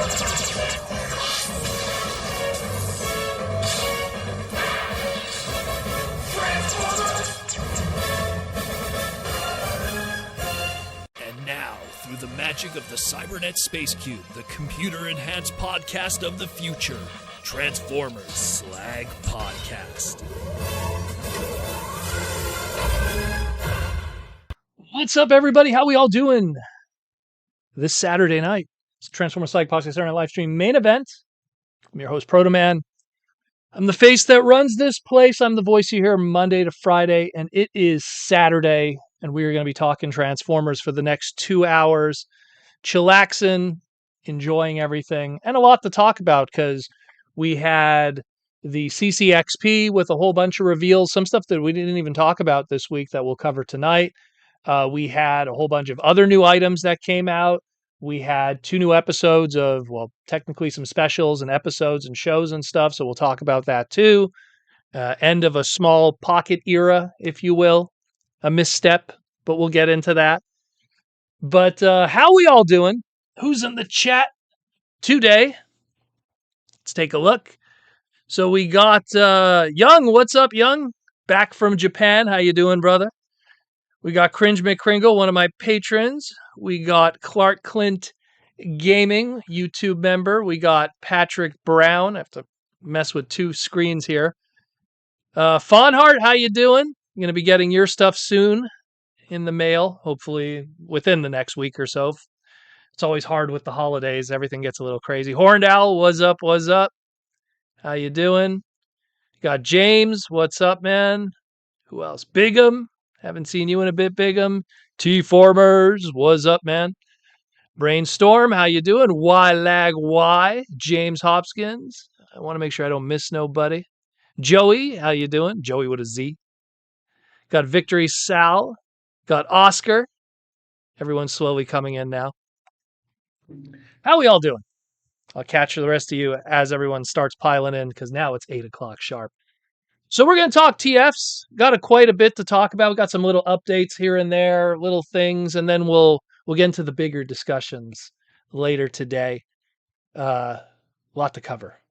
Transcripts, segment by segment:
And now, through the magic of the Cybernet Space Cube, the computer-enhanced podcast of the future, Transformers Slag Podcast. What's up, everybody? How we all doing? This Saturday night, it's Transformers Slag Podcast Saturday Night live stream main event. I'm your host, Protoman. I'm the face that runs this place. I'm the voice you hear Monday to Friday, and it is Saturday, and we are going to be talking Transformers for the next 2 hours, chillaxing, enjoying everything, and a lot to talk about because we had the CCXP with a whole bunch of reveals, some stuff that we didn't even talk about this week that we'll cover tonight. We had a whole bunch of other new items that came out. We had 2 new episodes of, well, technically some specials and episodes and shows and stuff, so we'll talk about that too. End of a small pocket era, if you will. A misstep, but we'll get into that. But how we all doing? Who's in the chat today? Let's take a look. So we got Young. What's up, Young? Back from Japan. How you doing, brother? We got Cringe McCringle, one of my patrons. We got Clark Clint Gaming, YouTube member. We got Patrick Brown. I have to mess with 2 screens here. Fawnheart, how you doing? I'm going to be getting your stuff soon in the mail, hopefully within the next week or so. It's always hard with the holidays. Everything gets a little crazy. Horned Owl, what's up? What's up? How you doing? Got James, what's up, man? Who else? Bigum. Haven't seen you in a bit, Bigum. T-Formers, what's up, man? Brainstorm, how you doing? Y-Lag-Y. James Hopkins. I want to make sure I don't miss nobody. Joey, how you doing? Joey with a Z. Got Victory Sal. Got Oscar. Everyone's slowly coming in now. How we all doing? I'll catch the rest of you as everyone starts piling in because now it's 8 o'clock sharp. So we're going to talk TFs. Got quite a bit to talk about. We got some little updates here and there, little things, and then we'll get into the bigger discussions later today. Lot to cover.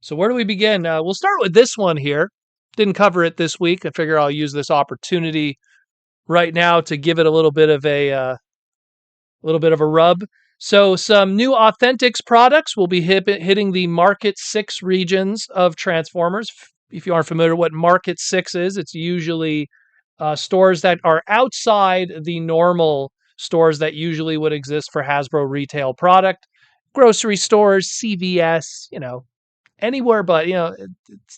So where do we begin? We'll start with this one here. Didn't cover it this week. I figure I'll use this opportunity right now to give it a little bit of a rub. So some new Authentics products will be hitting the Market 6 regions of Transformers. If you aren't familiar what Market 6 is, it's usually stores that are outside the normal stores that usually would exist for Hasbro retail product. Grocery stores, CVS, anywhere but,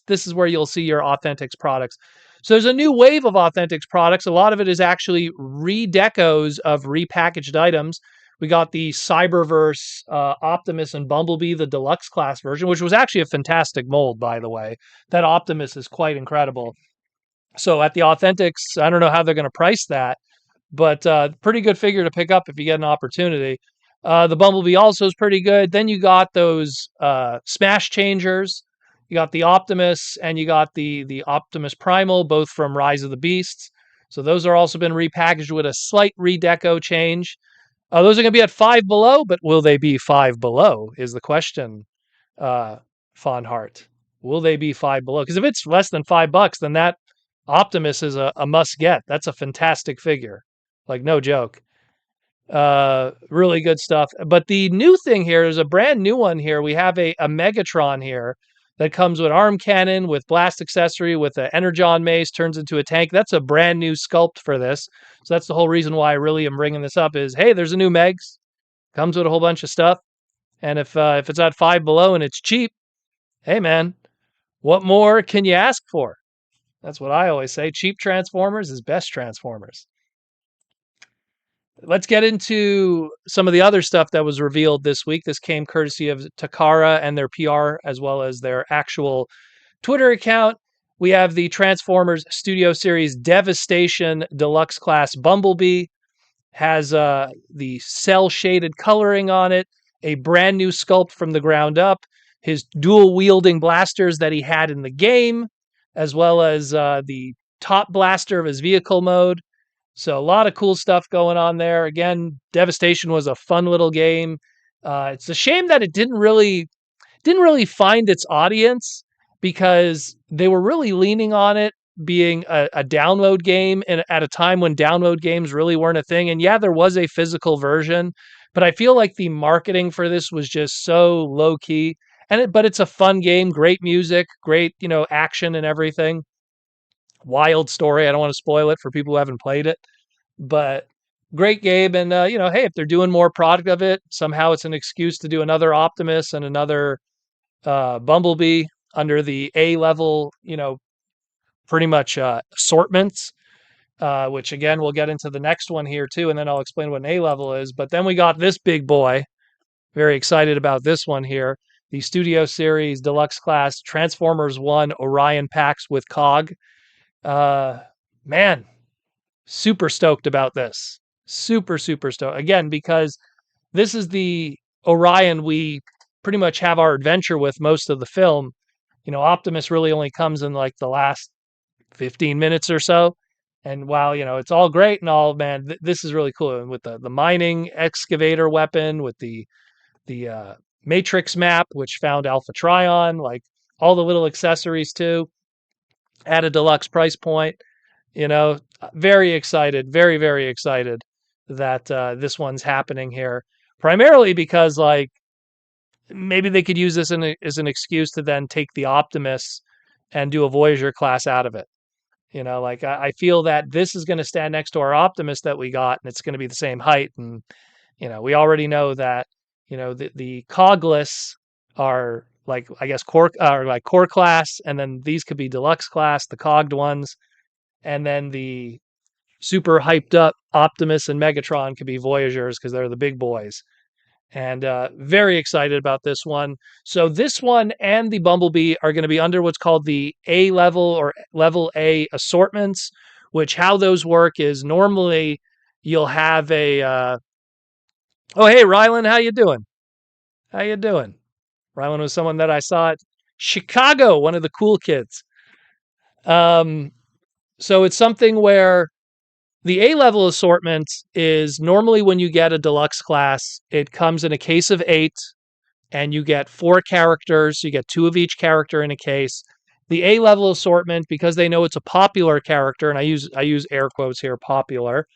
this is where you'll see your Authentics products. So there's a new wave of Authentics products. A lot of it is actually redecos of repackaged items. We got the Cyberverse Optimus and Bumblebee, the deluxe class version, which was actually a fantastic mold, by the way. That Optimus is quite incredible. So at the Authentics, I don't know how they're going to price that, but pretty good figure to pick up if you get an opportunity. The Bumblebee also is pretty good. Then you got those Smash Changers. You got the Optimus and you got the Optimus Primal, both from Rise of the Beasts. So those are also been repackaged with a slight redeco change. Those are going to be at Five Below, but will they be Five Below is the question, Fawnheart. Will they be Five Below? Because if it's less than $5, then that Optimus is a must-get. That's a fantastic figure. Like, no joke. Really good stuff. But the new thing here is a brand new one here. We have a Megatron here that comes with arm cannon, with blast accessory, with an Energon mace, turns into a tank. That's a brand new sculpt for this. So that's the whole reason why I really am bringing this up is, hey, there's a new Megs. Comes with a whole bunch of stuff. And if it's at Five Below and it's cheap, hey, man, what more can you ask for? That's what I always say. Cheap Transformers is best Transformers. Let's get into some of the other stuff that was revealed this week. This came courtesy of Takara and their PR, as well as their actual Twitter account. We have the Transformers Studio Series Devastation Deluxe Class Bumblebee. Has the cell-shaded coloring on it, a brand new sculpt from the ground up, his dual-wielding blasters that he had in the game, as well as the top blaster of his vehicle mode. So a lot of cool stuff going on there. Again, Devastation was a fun little game. It's a shame that it didn't really find its audience because they were really leaning on it being a download game and at a time when download games really weren't a thing. And yeah, there was a physical version, but I feel like the marketing for this was just so low key. But it's a fun game, great music, great, action and everything. Wild story. I don't want to spoil it for people who haven't played it, but great game. And hey, if they're doing more product of it, somehow it's an excuse to do another Optimus and another Bumblebee under the A level, pretty much assortments. Which again, we'll get into the next one here too, and then I'll explain what an A level is. But then we got this big boy. Very excited about this one here. The Studio Series Deluxe Class Transformers One Orion packs with Cog. Uh, Man, super stoked about this. Super, super stoked. Again, because this is the Orion we pretty much have our adventure with most of the film. Optimus really only comes in like the last 15 minutes or so. And while, it's all great and all, man, this is really cool. And with the mining excavator weapon, with the Matrix map, which found Alpha Trion, like all the little accessories too, at a deluxe price point. Very excited, very, very excited that this one's happening here. Primarily because, like, maybe they could use this as an excuse to then take the Optimus and do a Voyager class out of it. Like I feel that this is going to stand next to our Optimus that we got, and it's going to be the same height. And we already know that the cogless are like, I guess, core are like core class, and then these could be deluxe class, the cogged ones, and then the super hyped up Optimus and Megatron could be Voyagers because they're the big boys. And very excited about this one. So this one and the Bumblebee are going to be under what's called the A level or level A assortments, which how those work is normally you'll have a oh, hey, Rylan, how you doing? How you doing? Rylan was someone that I saw at Chicago, one of the cool kids. Um, so it's something where the A level assortment is normally when you get a deluxe class, it comes in a case of 8 and you get 4 characters. You get 2 of each character in a case. The A level assortment, because they know it's a popular character, and I use air quotes here, popular.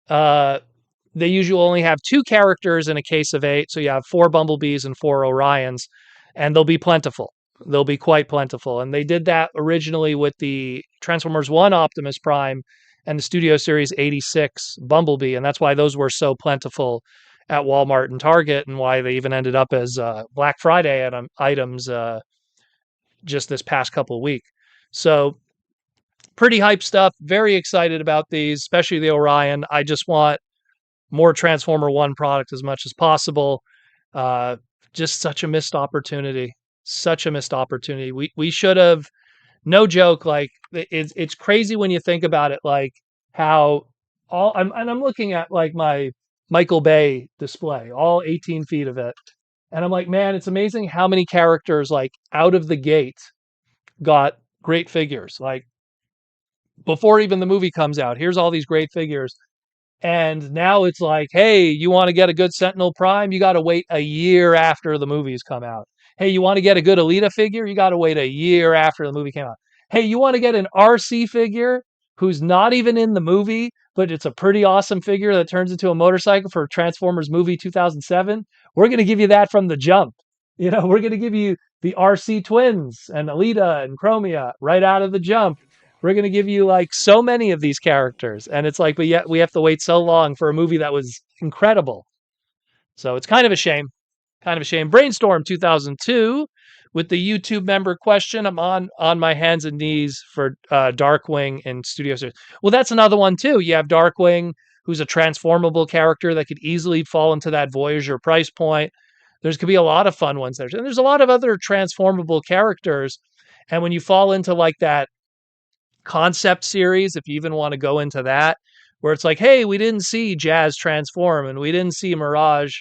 Uh, they usually only have 2 characters in a case of 8, so you have 4 Bumblebees and 4 Orions, and they'll be plentiful. They'll be quite plentiful. And they did that originally with the Transformers 1 Optimus Prime and the Studio Series 86 Bumblebee, and that's why those were so plentiful at Walmart and Target, and why they even ended up as Black Friday items just this past couple of weeks. So pretty hype stuff. Very excited about these, especially the Orion. I just want more Transformer One product as much as possible. Uh, just such a missed opportunity. Such a missed opportunity. We should have, no joke. Like it's crazy when you think about it. Like how I'm looking at like my Michael Bay display, all 18 feet of it, and I'm like, man, it's amazing how many characters like out of the gate got great figures. Like before even the movie comes out, here's all these great figures. And now it's like, hey, you want to get a good Sentinel Prime? You got to wait a year after the movies come out. Hey, you want to get a good Alita figure? You got to wait a year after the movie came out. Hey, you want to get an RC figure who's not even in the movie, but it's a pretty awesome figure that turns into a motorcycle for Transformers movie 2007? We're going to give you that from the jump. We're going to give you the RC twins and Alita and Chromia right out of the jump. We're going to give you like so many of these characters. And it's like, but yet we have to wait so long for a movie that was incredible. So it's kind of a shame. Kind of a shame. Brainstorm 2002 with the YouTube member question. I'm on my hands and knees for Darkwing and Studio Series. Well, that's another one too. You have Darkwing, who's a transformable character that could easily fall into that Voyager price point. There's could be a lot of fun ones there. And there's a lot of other transformable characters. And when you fall into like that concept series, if you even want to go into that, where it's like, hey, we didn't see Jazz transform and we didn't see Mirage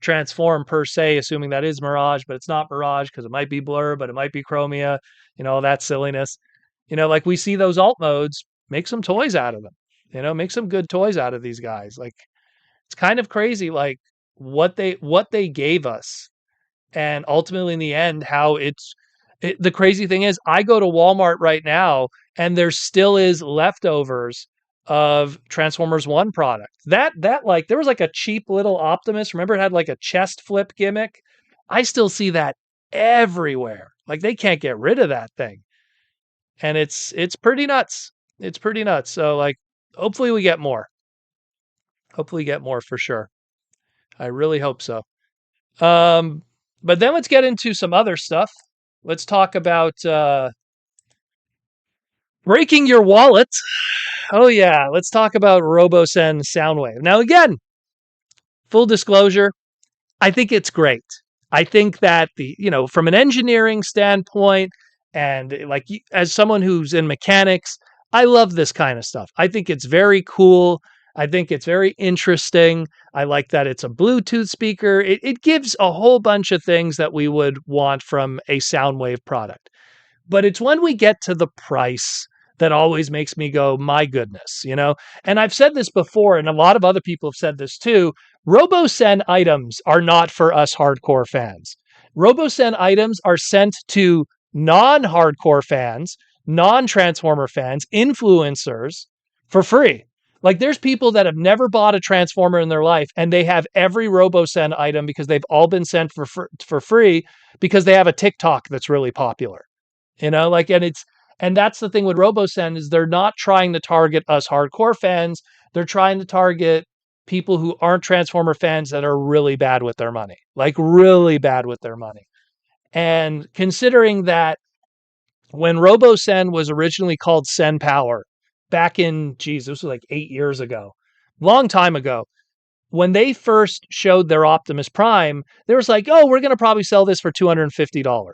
transform per se, assuming that is Mirage, but it's not Mirage because it might be Blur, but it might be Chromia, that silliness. Like we see those alt modes, make some toys out of them, make some good toys out of these guys. Like it's kind of crazy. Like what they gave us, and ultimately in the end how the crazy thing is I go to Walmart right now and there still is leftovers of Transformers 1 product. That like there was like a cheap little Optimus, remember it had like a chest flip gimmick? I still see that everywhere. Like they can't get rid of that thing. And it's pretty nuts. It's pretty nuts. So like hopefully we get more. Hopefully get more for sure. I really hope so. Um, but then let's get into some other stuff. Let's talk about breaking your wallet. Oh yeah, let's talk about RoboSend Soundwave. Now again, full disclosure, I think it's great. I think that from an engineering standpoint and like as someone who's in mechanics, I love this kind of stuff. I think it's very cool. I think it's very interesting. I like that it's a Bluetooth speaker. It gives a whole bunch of things that we would want from a Soundwave product. But it's when we get to the price that always makes me go, my goodness, you know? And I've said this before, and a lot of other people have said this too. RoboSend items are not for us hardcore fans. RoboSend items are sent to non hardcore fans, non Transformer fans, influencers for free. Like there's people that have never bought a Transformer in their life and they have every RoboSend item because they've all been sent for free because they have a TikTok that's really popular. Like, and that's the thing with RoboSend is they're not trying to target us hardcore fans. They're trying to target people who aren't Transformer fans that are really bad with their money, like really bad with their money. And considering that when RoboSend was originally called Send Power back in, geez, this was like 8 years ago, long time ago, when they first showed their Optimus Prime, there was like, oh, we're going to probably sell this for $250,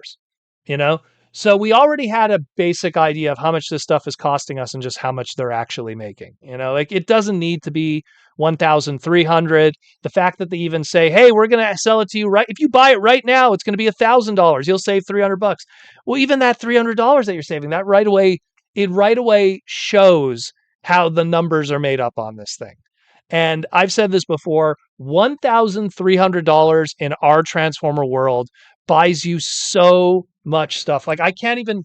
you know? So we already had a basic idea of how much this stuff is costing us and just how much they're actually making. Like it doesn't need to be 1,300. The fact that they even say, hey, we're going to sell it to you right. If you buy it right now, it's going to be $1,000. You'll save $300. Well, even that $300 that you're saving, that right away, it right away shows how the numbers are made up on this thing. And I've said this before, $1,300 in our Transformer world buys you so much stuff. Like I can't even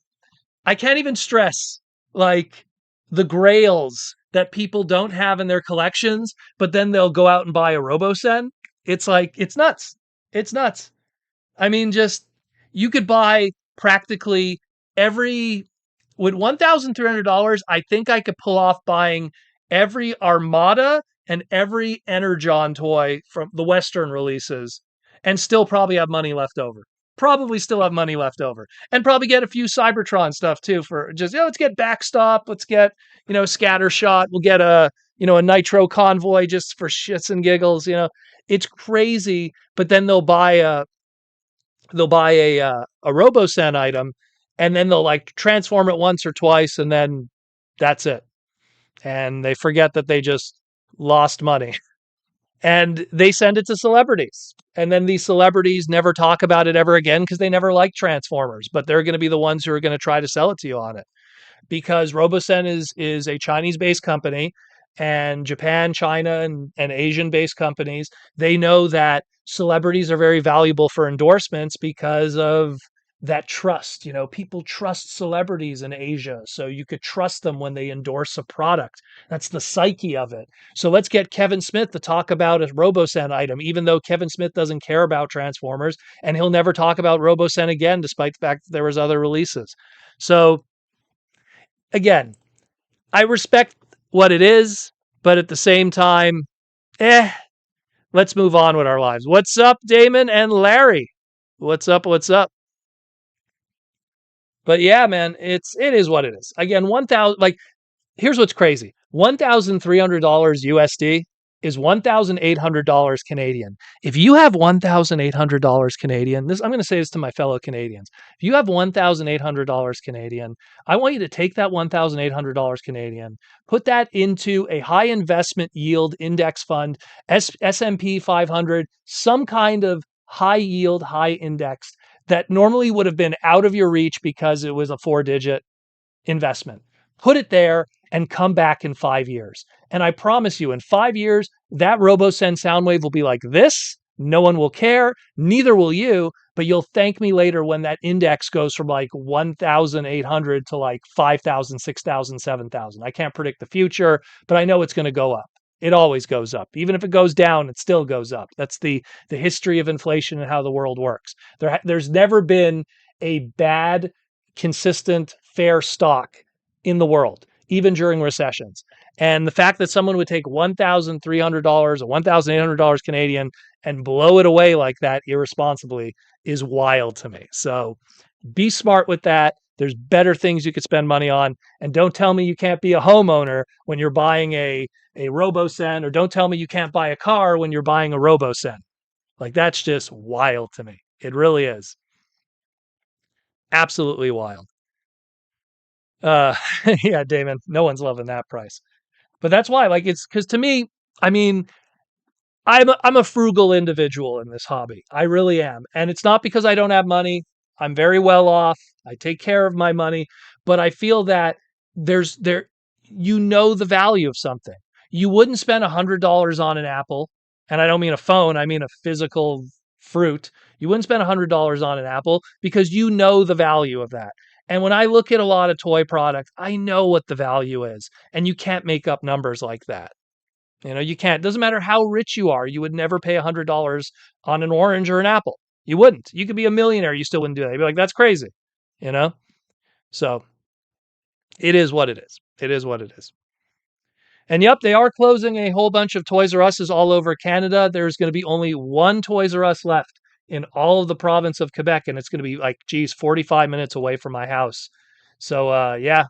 stress like the grails that people don't have in their collections, but then they'll go out and buy a RoboSend. It's like it's nuts. It's nuts. I mean, just you could buy practically every with $1,300. I think I could pull off buying every Armada and every Energon toy from the Western releases, and still probably have money left over. Probably still have money left over, and probably get a few Cybertron stuff too for just let's get Backstop, let's get Scattershot, we'll get a Nitro Convoy just for shits and giggles. It's crazy, but then they'll buy a RoboSend item, and then they'll like transform it once or twice, and then that's it. And they forget that they just lost money. And they send it to celebrities. And then these celebrities never talk about it ever again because they never liked Transformers, but they're going to be the ones who are going to try to sell it to you on it. Because RoboSend is a Chinese-based company, and Japan, China, and Asian-based companies, they know that celebrities are very valuable for endorsements because of that trust. People trust celebrities in Asia, so you could trust them when they endorse a product. That's the psyche of it. So let's get Kevin Smith to talk about a RoboSend item, even though Kevin Smith doesn't care about Transformers, and he'll never talk about RoboSend again, despite the fact that there was other releases. So again, I respect what it is, but at the same time, let's move on with our lives. What's up, Damon and Larry? What's up? What's up? But yeah, man, it is what it is. Again, 1,000, like, here's what's crazy. $1,300 USD is $1,800 Canadian. If you have $1,800 Canadian, I'm going to say this to my fellow Canadians. If you have $1,800 Canadian, I want you to take that $1,800 Canadian, put that into a high investment yield index fund, S&P 500, some kind of high yield, high index that normally would have been out of your reach because it was a 4-digit investment. Put it there and come back in 5 years. And I promise you, in 5 years, that RoboSend Soundwave will be like this, No one will care. Neither will you, but you'll thank me later when that index goes from like 1,800 to like 5,000, 6,000, 7,000. I can't predict the future, but I know it's going to go up. It always goes up. Even if it goes down, it still goes up. That's the history of inflation and how the world works. There's never been a bad, consistent, fair stock in the world, even during recessions. And the fact that someone would take $1,300 or $1,800 Canadian and blow it away like that irresponsibly is wild to me. So be smart with that. There's better things you could spend money on. And don't tell me you can't be a homeowner when you're buying a RoboSen, or don't tell me you can't buy a car when you're buying a RoboSen. Like, that's just wild to me. It really is. Absolutely wild. Uh, yeah, Damon, no one's loving that price. But that's why, like, it's because to me, I mean, I'm a frugal individual in this hobby. I really am. And it's not because I don't have money. I'm very well off. I take care of my money, but I feel that there you know the value of something. You wouldn't spend $100 on an apple, and I don't mean a phone, I mean a physical fruit. You wouldn't spend $100 on an apple because you know the value of that. And when I look at a lot of toy products, I know what the value is, and you can't make up numbers like that. You know, you can't. Doesn't matter how rich you are. You would never pay $100 on an orange or an apple. You wouldn't. You could be a millionaire. You still wouldn't do that. You'd be like, that's crazy. You know? So it is what it is. It is what it is. And yep, they are closing a whole bunch of Toys R Us's all over Canada. There's going to be only one Toys R Us left in all of the province of Quebec. And it's going to be like, geez, 45 minutes away from my house. So yeah,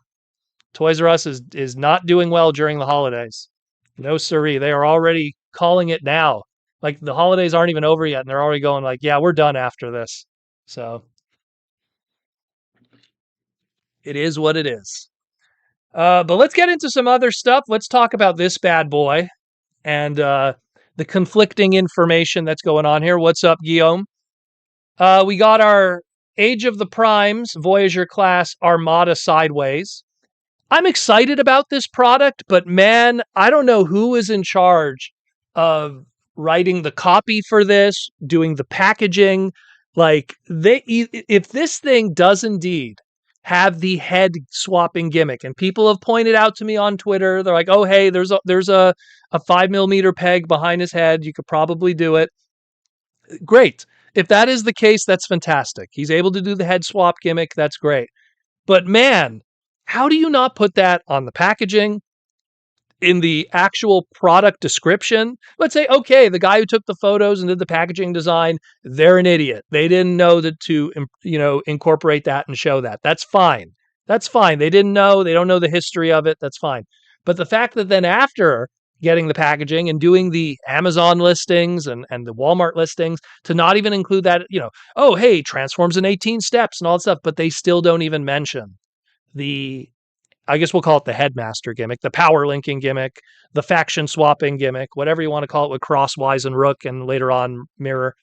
Toys R Us is not doing well during the holidays. No siree. They are already calling it now. Like, the holidays aren't even over yet, and they're already going like, yeah, we're done after this. So it is what it is. But let's get into some other stuff. Let's talk about this bad boy and the conflicting information that's going on here. What's up, Guillaume? We got our Age of the Primes Voyager class Armada Sideways. I'm excited about this product, but man, I don't know who is in charge of writing the copy for this, doing the packaging. Like, if this thing does indeed have the head swapping gimmick, and people have pointed out to me on Twitter, they're like, "Oh, hey, there's a 5 millimeter peg behind his head. You could probably do it." Great. If that is the case, that's fantastic. He's able to do the head swap gimmick. That's great. But man, how do you not put that on the packaging, in the actual product description? Let's say, okay, the guy who took the photos and did the packaging design, they're an idiot. They didn't know that to, incorporate that and show that. That's fine. That's fine. They didn't know. They don't know the history of it. That's fine. But the fact that then after getting the packaging and doing the Amazon listings and the Walmart listings, to not even include that, oh, hey, transforms in 18 steps and all that stuff, but they still don't even mention the, I guess we'll call it the headmaster gimmick, the power linking gimmick, the faction swapping gimmick, whatever you want to call it, with Crosswise and Rook and later on Mirror.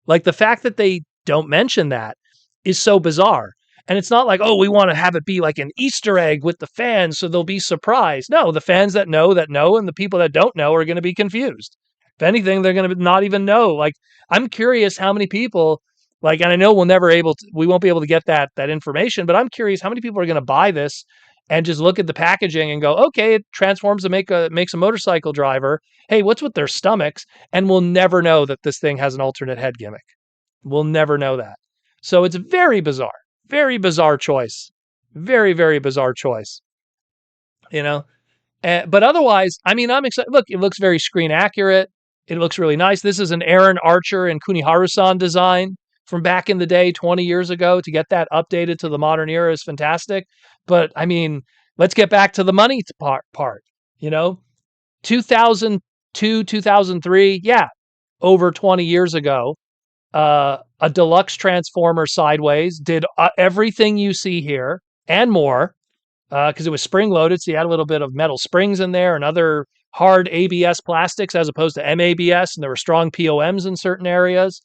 Like, the fact that they don't mention that is so bizarre. And it's not like, oh, we want to have it be like an Easter egg with the fans so they'll be surprised. No, the fans that know, and the people that don't know are going to be confused. If anything, they're going to not even know. Like, I'm curious how many people, like, and I know we won't be able to get that information, but I'm curious how many people are going to buy this and just look at the packaging and go, okay, it transforms to makes a motorcycle driver. Hey, what's with their stomachs? And we'll never know that this thing has an alternate head gimmick. We'll never know that. So it's very bizarre choice. Very, very bizarre choice. But otherwise, I mean, I'm excited. Look, it looks very screen accurate. It looks really nice. This is an Aaron Archer and Kuniharu-san design from back in the day, 20 years ago. To get that updated to the modern era is fantastic. But I mean, let's get back to the money part. 2002, 2003, yeah, over 20 years ago, a deluxe Transformer Sideways did everything you see here and more, because it was spring loaded, so you had a little bit of metal springs in there and other hard ABS plastics as opposed to MABS, and there were strong POMs in certain areas.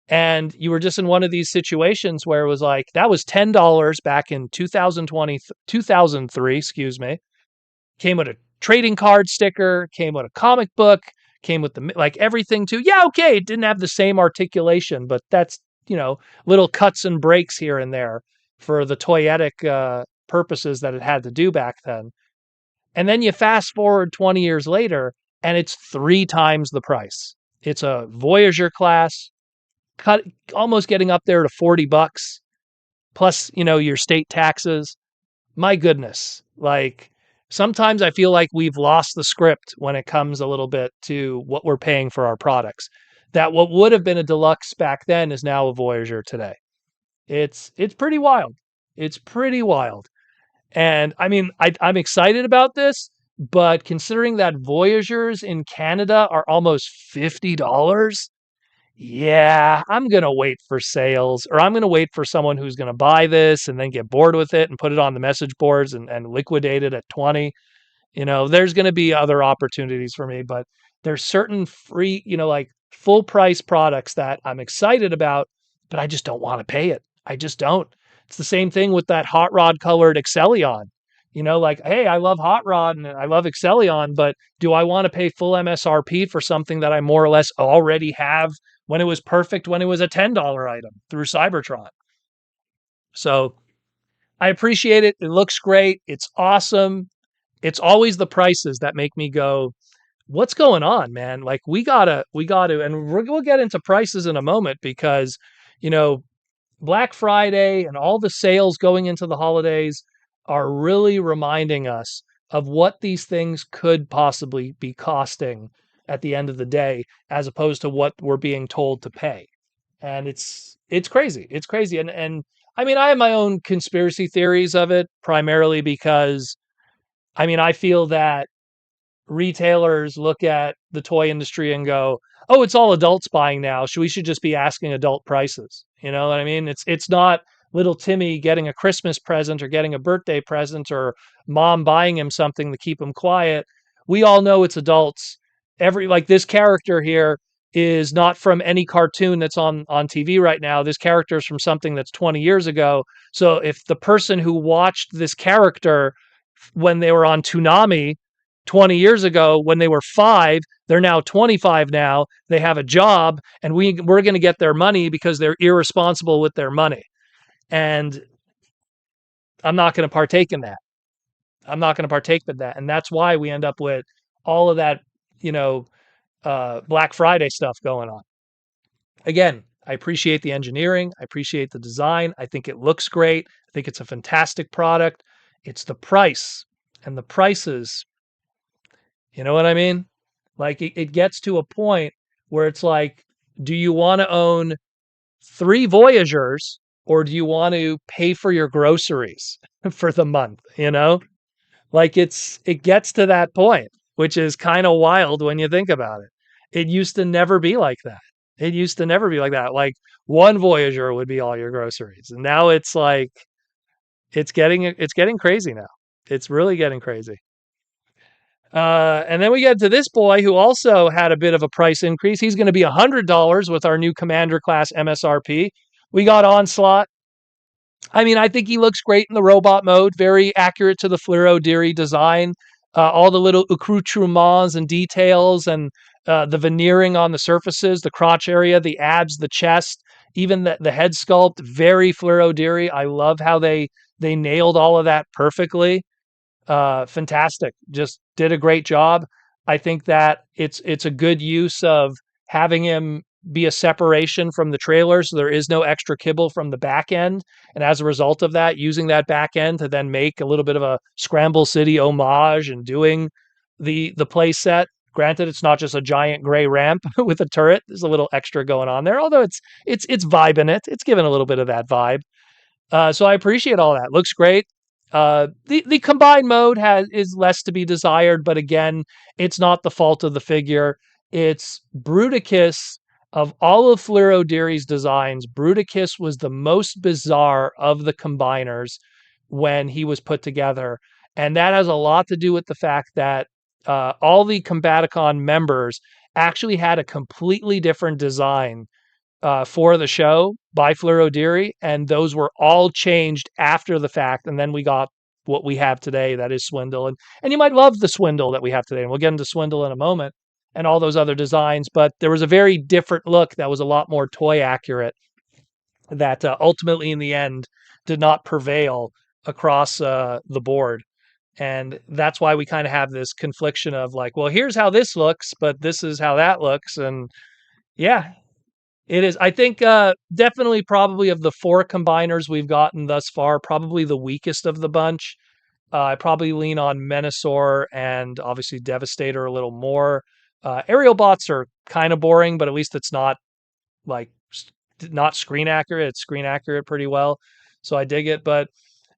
And you were just in one of these situations where it was like, that was $10 back in 2003, excuse me. Came with a trading card sticker, came with a comic book, came with the like everything too. Yeah, okay, it didn't have the same articulation, but that's little cuts and breaks here and there for the toyetic purposes that it had to do back then. And then you fast forward 20 years later, and it's 3 times the price. It's a Voyager class, cut almost getting up there to $40 plus, your state taxes. My goodness. Like sometimes I feel like we've lost the script when it comes a little bit to what we're paying for our products. That what would have been a deluxe back then is now a Voyager today. It's pretty wild. It's pretty wild. And I mean, I'm excited about this, but considering that Voyagers in Canada are almost $50, yeah, I'm going to wait for sales, or I'm going to wait for someone who's going to buy this and then get bored with it and put it on the message boards and liquidate it at 20. There's going to be other opportunities for me, but there's certain free, like full price products that I'm excited about, but I just don't want to pay it. I just don't. It's the same thing with that hot rod colored Excellion. Like, hey, I love hot rod and I love Excellion, but do I want to pay full MSRP for something that I more or less already have when it was perfect, when it was a $10 item through Cybertron? So I appreciate it. It looks great. It's awesome. It's always the prices that make me go, what's going on, man? Like we gotta, and we'll get into prices in a moment because, you know, Black Friday and all the sales going into the holidays are really reminding us of what these things could possibly be costing at the end of the day, as opposed to what we're being told to pay. And it's crazy. It's crazy. And I mean, I have my own conspiracy theories of it, primarily because I mean, I feel that retailers look at the toy industry and go, "Oh, it's all adults buying now. So we should just be asking adult prices." You know what I mean? It's not little Timmy getting a Christmas present or getting a birthday present or mom buying him something to keep him quiet. We all know it's adults. Every like this character here is not from any cartoon that's on TV right now. This character is from something that's 20 years ago. So if the person who watched this character when they were on Toonami 20 years ago, when they were 5, they're now 25 now. They have a job, and we're going to get their money because they're irresponsible with their money. And I'm not going to partake in that. I'm not going to partake in that. And that's why we end up with all of that, you know, Black Friday stuff going on. Again, I appreciate the engineering. I appreciate the design. I think it looks great. I think it's a fantastic product. It's the price, and the prices, you know what I mean? Like it gets to a point where it's like, do you want to own 3 Voyagers or do you want to pay for your groceries for the month? Like it gets to that point, which is kind of wild when you think about it. It used to never be like that. It used to never be like that. Like one Voyager would be all your groceries. And now it's like it's getting crazy now. It's really getting crazy. And then we get to this boy who also had a bit of a price increase. He's going to be $100 with our new Commander class MSRP. We got Onslaught. I mean, I think he looks great in the robot mode, very accurate to the Fluoro Deary design. All the little accoutrements and details and the veneering on the surfaces, the crotch area, the abs, the chest, even the head sculpt, very Fluoro Deary. I love how they nailed all of that perfectly. Fantastic. Just did a great job. I think that it's a good use of having him be a separation from the trailer, so there is no extra kibble from the back end. And as a result of that, using that back end to then make a little bit of a Scramble City homage and doing the play set. Granted, it's not just a giant gray ramp with a turret. There's a little extra going on there, although it's vibing it. It's giving a little bit of that vibe. So I appreciate all that. Looks great. The combined mode is less to be desired, but again, it's not the fault of the figure. It's Bruticus. Of all of Fluoro Deary's designs, Bruticus was the most bizarre of the combiners when he was put together. And that has a lot to do with the fact that all the Combaticon members actually had a completely different design for the show by Fluoro Deary, and those were all changed after the fact. And then we got what we have today, that is Swindle. And you might love the Swindle that we have today, and we'll get into Swindle in a moment. and all those other designs, but there was a very different look that was a lot more toy accurate that ultimately in the end did not prevail across the board. And that's why we kind of have this confliction of like, well, here's how this looks, but this is how that looks. And yeah, it is. I think definitely probably of the four combiners we've gotten thus far, probably the weakest of the bunch. I probably lean on Menasor and obviously Devastator a little more. Aerial bots are kind of boring, but at least it's not like not screen accurate. It's screen accurate pretty well. So I dig it. But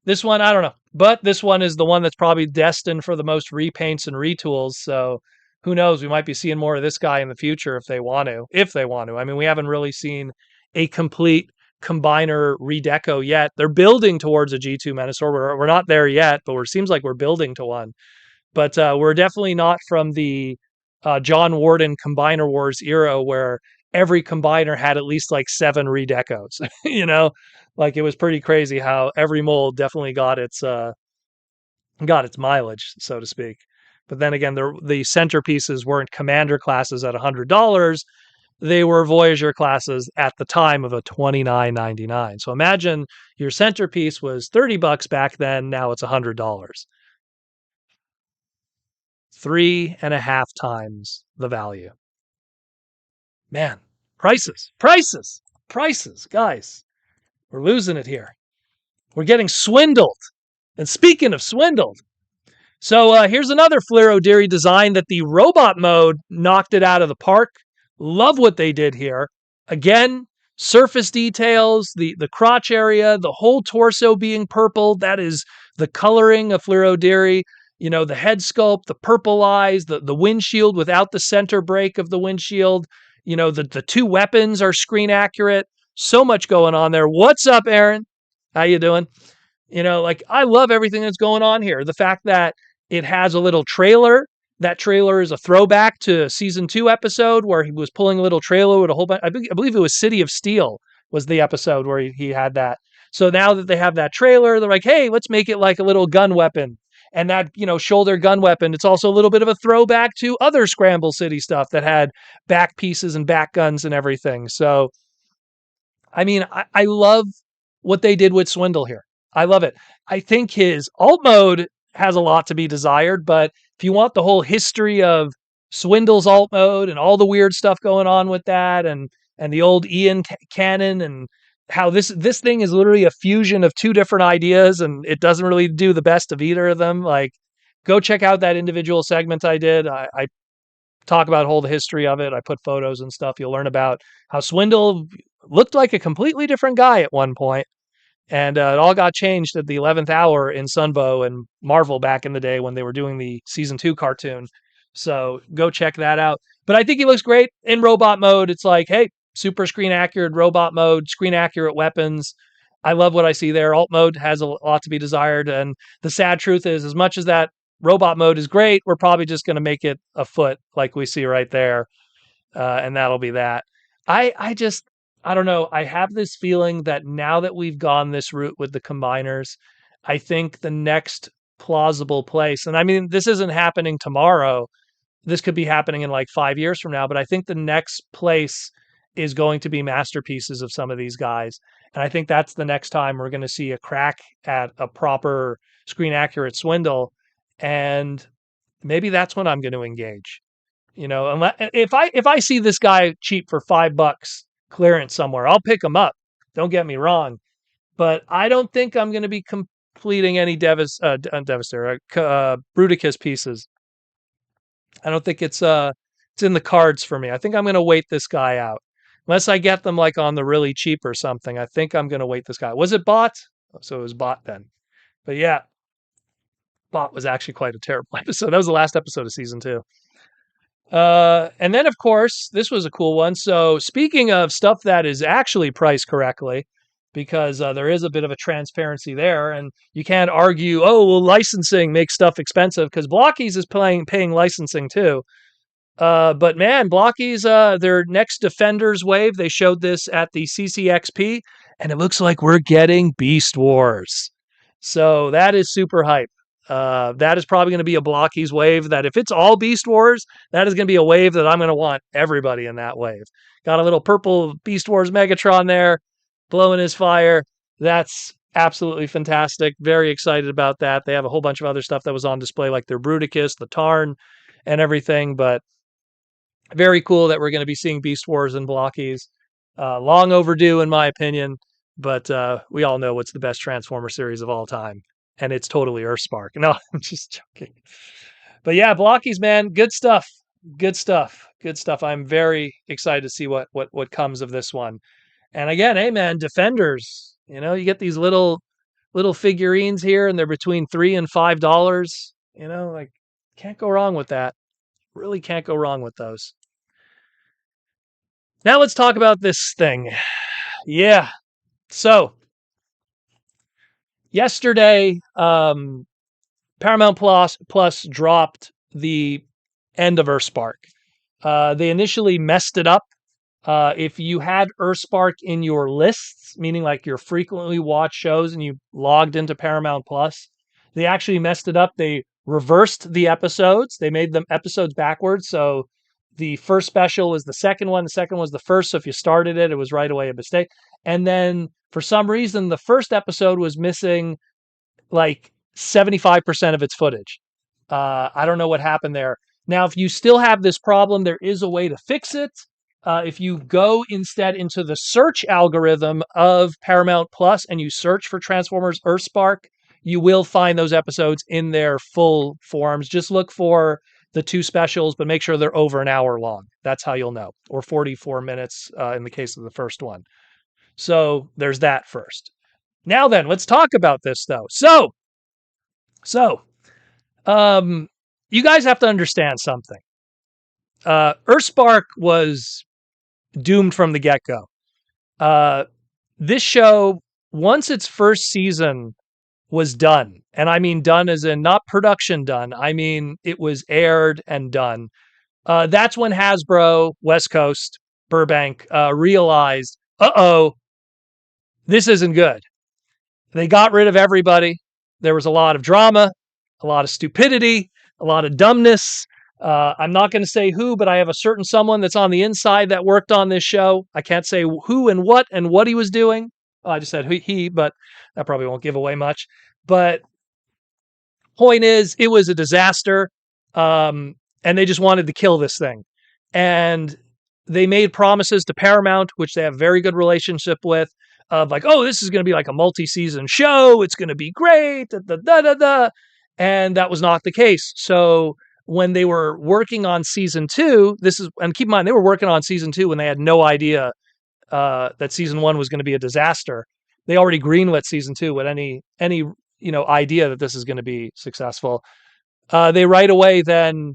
this one, I don't know. But this one is the one that's probably destined for the most repaints and retools. So who knows? We might be seeing more of this guy in the future if they want to. If they want to. I mean, we haven't really seen a complete combiner redeco yet. They're building towards a G2 Menasor. We're not there yet, but it seems like we're building to one. But we're definitely not from the John Warden Combiner Wars era where every combiner had at least like 7 redecos. You know, like it was pretty crazy how every mold definitely got its mileage, so to speak. But then again, the centerpieces weren't commander classes at $100. They were Voyager classes at the time of a $29.99. So imagine your centerpiece was $30 back then. Now it's $100. 3.5 times the value. Man, prices, guys. We're losing it here. We're getting swindled. And speaking of swindled, so here's another Fleer O'Deary design that the robot mode knocked it out of the park. Love what they did here. Again, surface details, the crotch area, the whole torso being purple. That is the coloring of Fleer O'Deary. You know, the head sculpt, the purple eyes, the windshield without the center break of the windshield. You know, the two weapons are screen accurate. So much going on there. What's up, Aaron? How you doing? You know, like I love everything that's going on here. The fact that it has a little trailer. That trailer is a throwback to season 2 episode where he was pulling a little trailer with a whole bunch. I believe it was City of Steel was the episode where he had that. So now that they have that trailer, they're like, hey, let's make it like a little gun weapon. And that, you know, shoulder gun weapon, it's also a little bit of a throwback to other Scramble City stuff that had back pieces and back guns and everything. So, I mean, I love what they did with Swindle here. I love it. I think his alt mode has a lot to be desired, but if you want the whole history of Swindle's alt mode and all the weird stuff going on with that and the old Ian canon and how this thing is literally a fusion of 2 different ideas and it doesn't really do the best of either of them, like go check out that individual segment I did. I talk about whole the history of it. I put photos and stuff. You'll learn about how Swindle looked like a completely different guy at one point. And it all got changed at the 11th hour in Sunbow and Marvel back in the day when they were doing the season 2 cartoon. So go check that out. But I think he looks great in robot mode. It's like, hey, super screen accurate robot mode, screen accurate weapons. I love what I see there. Alt mode has a lot to be desired. And the sad truth is, as much as that robot mode is great, we're probably just going to make it a foot like we see right there. And that'll be that. I don't know. I have this feeling that now that we've gone this route with the combiners, I think the next plausible place, and I mean, this isn't happening tomorrow. This could be happening in like 5 years from now, but I think the next place is going to be masterpieces of some of these guys. And I think that's the next time we're going to see a crack at a proper screen accurate Swindle. And maybe that's when I'm going to engage. You know, unless, if I see this guy cheap for $5 clearance somewhere, I'll pick him up. Don't get me wrong, but I don't think I'm going to be completing any Devastator, Bruticus pieces. I don't think it's in the cards for me. I think I'm going to wait this guy out. Unless I get them like on the really cheap or something. I think I'm going to wait this guy. Was it bought? So it was bought then. But yeah, bought was actually quite a terrible episode. That was the last episode of season 2. And then, of course, this was a cool one. So speaking of stuff that is actually priced correctly, because there is a bit of a transparency there, and you can't argue, oh, well, licensing makes stuff expensive, because Blockies is paying licensing too. But man, Blockies, their next Defenders wave, they showed this at the CCXP, and it looks like we're getting Beast Wars. So that is super hype. That is probably going to be a Blockies wave that if it's all Beast Wars, that is going to be a wave that I'm going to want everybody in that wave. Got a little purple Beast Wars Megatron there blowing his fire. That's absolutely fantastic. Very excited about that. They have a whole bunch of other stuff that was on display, like their Bruticus, the Tarn, and everything. But very cool that we're going to be seeing Beast Wars and Blockies. Long overdue, in my opinion, but we all know what's the best Transformer series of all time, and it's totally Earthspark. No, I'm just joking. But yeah, Blockies, man, good stuff. Good stuff. Good stuff. I'm very excited to see what comes of this one. And again, hey man, Defenders. You get these little figurines here, and they're between $3 and $5. Like can't go wrong with that. Really can't go wrong with those. Now let's talk about this thing. Yeah. So yesterday, Paramount Plus dropped the end of Earthspark. They initially messed it up. If you had Earthspark in your lists, meaning like your frequently watched shows and you logged into Paramount Plus, they actually messed it up. They reversed the episodes. They made them episodes backwards. So the first special was the second one. The second was the first. So if you started it, it was right away a mistake. And then for some reason, the first episode was missing like 75% of its footage. I don't know what happened there. Now, if you still have this problem, there is a way to fix it. If you go instead into the search algorithm of Paramount Plus and you search for Transformers Earthspark, you will find those episodes in their full forms. Just look for the two specials, but make sure they're over an hour long. That's how you'll know, or 44 minutes in the case of the first one. So there's that first. Now then, let's talk about this though. So, you guys have to understand something. Earthspark was doomed from the get-go. This show, once its first season was done, and I mean done as in not production done, I mean it was aired and done. That's when Hasbro, West Coast, Burbank, realized, this isn't good. They got rid of everybody. There was a lot of drama, a lot of stupidity, a lot of dumbness. I'm not going to say who, but I have a certain someone that's on the inside that worked on this show. I can't say who and what he was doing. Well, I just said he, but that probably won't give away much. But point is, it was a disaster, and they just wanted to kill this thing. And they made promises to Paramount, which they have a very good relationship with, of like, oh, this is going to be like a multi-season show. It's going to be great. And that was not the case. So when they were working on season 2, and keep in mind, they were working on season 2 when they had no idea that season 1 was going to be a disaster. They already greenlit season 2 with any idea that this is going to be successful. They right away then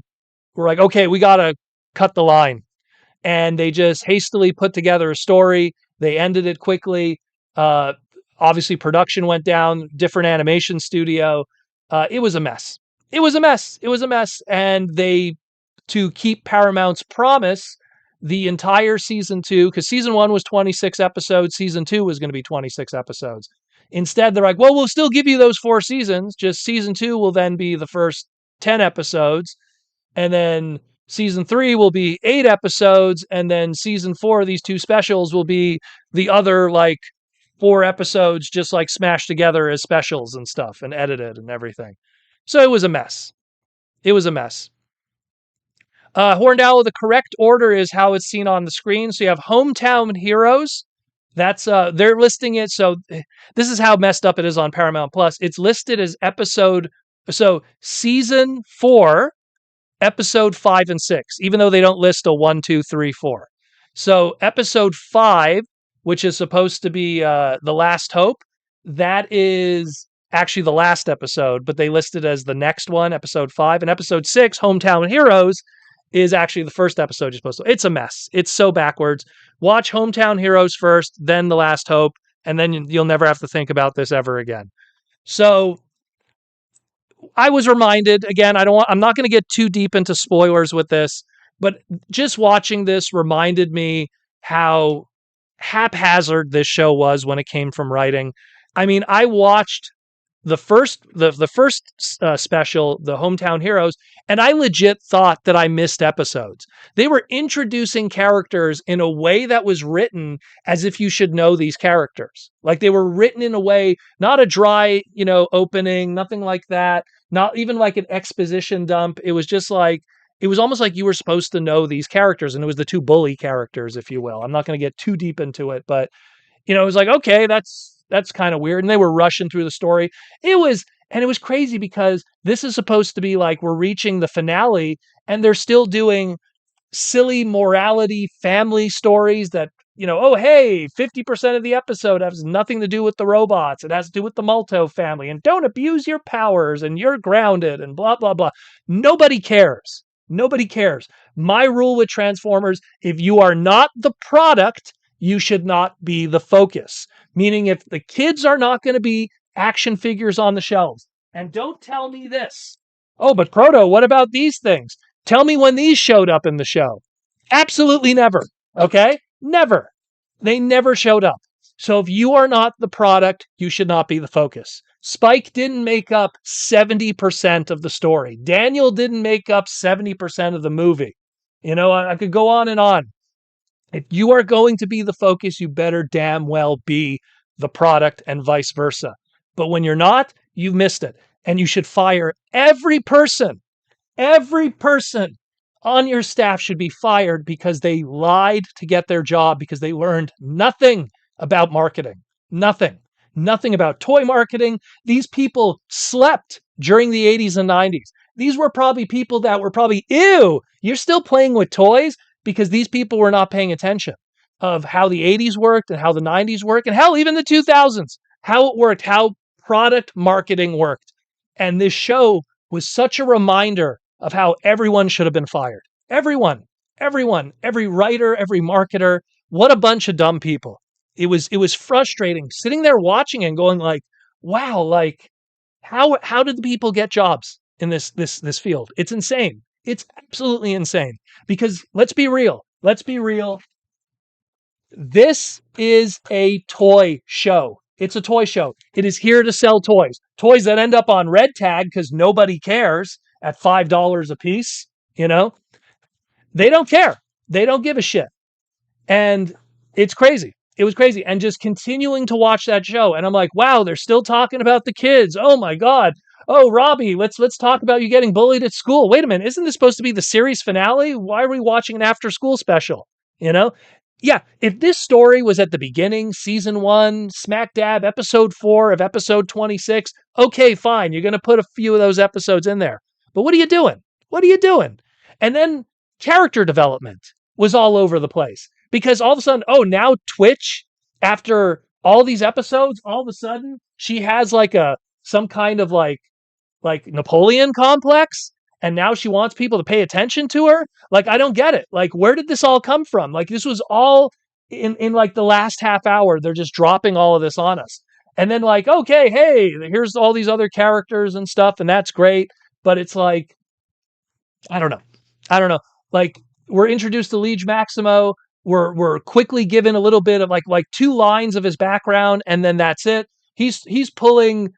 were like, okay, we got to cut the line. And they just hastily put together a story. They ended it quickly. Obviously, production went down, different animation studio. It was a mess. It was a mess. And to keep Paramount's promise, the entire season 2, because season 1 was 26 episodes, season 2 was going to be 26 episodes. Instead, they're like, well, we'll still give you those 4 seasons. Just season 2 will then be the first 10 episodes. And then season 3 will be 8 episodes. And then season 4, these 2 specials will be the other 4 episodes, just smashed together as specials and stuff and edited and everything. So it was a mess. Horndow, the correct order is how it's seen on the screen. So you have Hometown Heroes. That's they're listing it. So this is how messed up it is on Paramount Plus. It's listed as season 4, episode 5 and 6, even though they don't list a 1, 2, 3, 4. So episode 5, which is supposed to be The Last Hope, that is actually the last episode, but they list it as the next one, episode 5. And episode 6, Hometown Heroes, is actually the first episode you're supposed to. It's a mess. It's so backwards. Watch Hometown Heroes first, then The Last Hope, and then you'll never have to think about this ever again. So I was reminded, again, I'm not going to get too deep into spoilers with this, but just watching this reminded me how haphazard this show was when it came from writing. I mean, I watched the first special, the Hometown Heroes, and I legit thought that I missed episodes. They were introducing characters in a way that was written as if you should know these characters. Like they were written in a way, not a dry, opening, nothing like that, not even like an exposition dump. It was just like it was almost like you were supposed to know these characters, and it was the two bully characters, if you will. I'm not going to get too deep into it, but it was like, okay, that's kind of weird. And they were rushing through the story. And it was crazy because this is supposed to be like we're reaching the finale and they're still doing silly morality family stories that, oh, hey, 50% of the episode has nothing to do with the robots. It has to do with the Malto family and don't abuse your powers and you're grounded and blah, blah, blah. Nobody cares. Nobody cares. My rule with Transformers, if you are not the product, you should not be the focus. Meaning if the kids are not going to be action figures on the shelves, and don't tell me this. Oh, but Proto, what about these things? Tell me when these showed up in the show. Absolutely never. Okay? Never. They never showed up. So if you are not the product, you should not be the focus. Spike didn't make up 70% of the story. Daniel didn't make up 70% of the movie. I could go on and on. If you are going to be the focus, you better damn well be the product and vice versa. But when you're not, you've missed it. And you should fire every person on your staff should be fired because they lied to get their job because they learned nothing about marketing. Nothing about toy marketing. These people slept during the 80s and 90s. These were probably people that were probably, ew, you're still playing with toys? Because these people were not paying attention of how the 80s worked and how the 90s worked and how even the 2000s, how it worked, how product marketing worked. And this show was such a reminder of how everyone should have been fired. Every writer, every marketer, what a bunch of dumb people. It was frustrating sitting there watching and going like, wow, like how did the people get jobs in this field? It's insane. It's absolutely insane because let's be real. This is a toy show. It's a toy show. It is here to sell toys. Toys that end up on red tag because nobody cares at $5 a piece. They don't care. They don't give a shit. And it's crazy. It was crazy. And just continuing to watch that show. And I'm like, wow, they're still talking about the kids. Oh my God. Oh, Robbie, let's talk about you getting bullied at school. Wait a minute, isn't this supposed to be the series finale? Why are we watching an after school special? Yeah, if this story was at the beginning, season 1, smack dab, episode 4 of episode 26, okay, fine, you're going to put a few of those episodes in there. But what are you doing? And then character development was all over the place because all of a sudden, oh, now Twitch, after all these episodes, all of a sudden she has like some kind of like Napoleon complex, and now she wants people to pay attention to her. Like, I don't get it. Like, where did this all come from? Like, this was all in like the last half hour. They're just dropping all of this on us. And then like, okay, hey, here's all these other characters and stuff, and that's great. But it's like, I don't know. Like, we're introduced to Liege Maximo. We're quickly given a little bit of like 2 lines of his background, and then that's it. He's pulling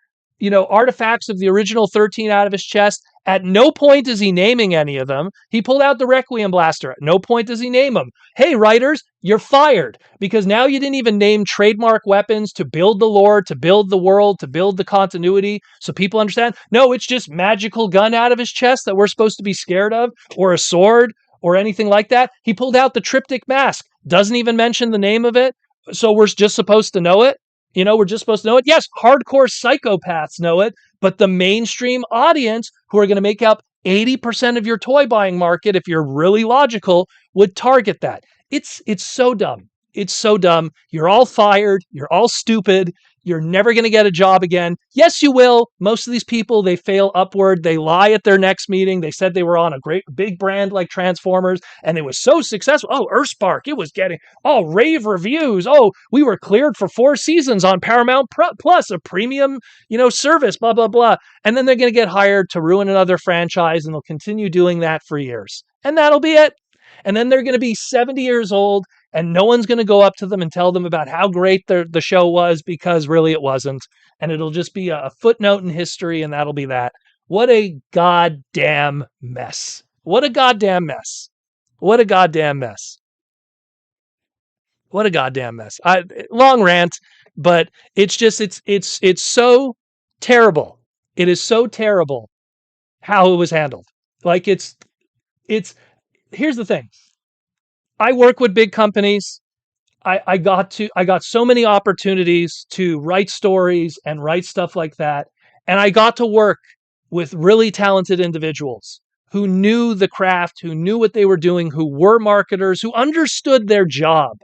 artifacts of the original 13 out of his chest. At no point is he naming any of them. He pulled out the Requiem Blaster. At no point does he name them. Hey, writers, you're fired because now you didn't even name trademark weapons to build the lore, to build the world, to build the continuity so people understand. No, it's just magical gun out of his chest that we're supposed to be scared of, or a sword, or anything like that. He pulled out the Triptych Mask. Doesn't even mention the name of it. So we're just supposed to know it. We're just supposed to know it. Yes, hardcore psychopaths know it, but the mainstream audience, who are going to make up 80% of your toy buying market, if you're really logical, would target that. It's so dumb. It's so dumb. You're all fired. You're all stupid. You're never going to get a job again. Yes, you will. Most of these people, they fail upward. They lie at their next meeting. They said they were on a great big brand like Transformers, and it was so successful. Oh, Earthspark, it was getting rave reviews. Oh, we were cleared for 4 seasons on Paramount Plus, a premium, service, blah, blah, blah. And then they're going to get hired to ruin another franchise, and they'll continue doing that for years. And that'll be it. And then they're going to be 70 years old, and no one's going to go up to them and tell them about how great the show was, because really it wasn't. And it'll just be a footnote in history, and that'll be that. What a goddamn mess. What a goddamn mess. What a goddamn mess. What a goddamn mess. Long rant, but it's so terrible. It is so terrible how it was handled. Like it's here's the thing. I work with big companies. I got so many opportunities to write stories and write stuff like that. And I got to work with really talented individuals who knew the craft, who knew what they were doing, who were marketers, who understood their job.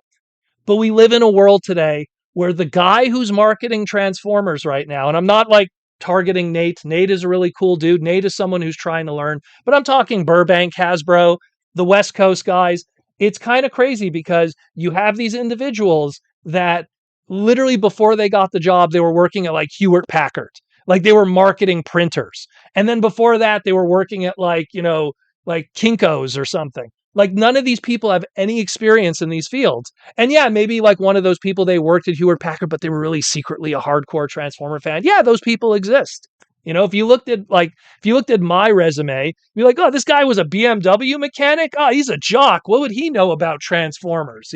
But we live in a world today where the guy who's marketing Transformers right now, and I'm not like targeting Nate. Nate is a really cool dude. Nate is someone who's trying to learn, but I'm talking Burbank, Hasbro, the West Coast guys. It's kind of crazy because you have these individuals that literally before they got the job, they were working at like Hewlett Packard. Like they were marketing printers. And then before that, they were working at like Kinko's or something. Like none of these people have any experience in these fields. And yeah, maybe like one of those people, they worked at Hewlett Packard, but they were really secretly a hardcore Transformer fan. Yeah, those people exist. If you looked at my resume, you'd be like, oh, this guy was a BMW mechanic. Oh, he's a jock. What would he know about Transformers?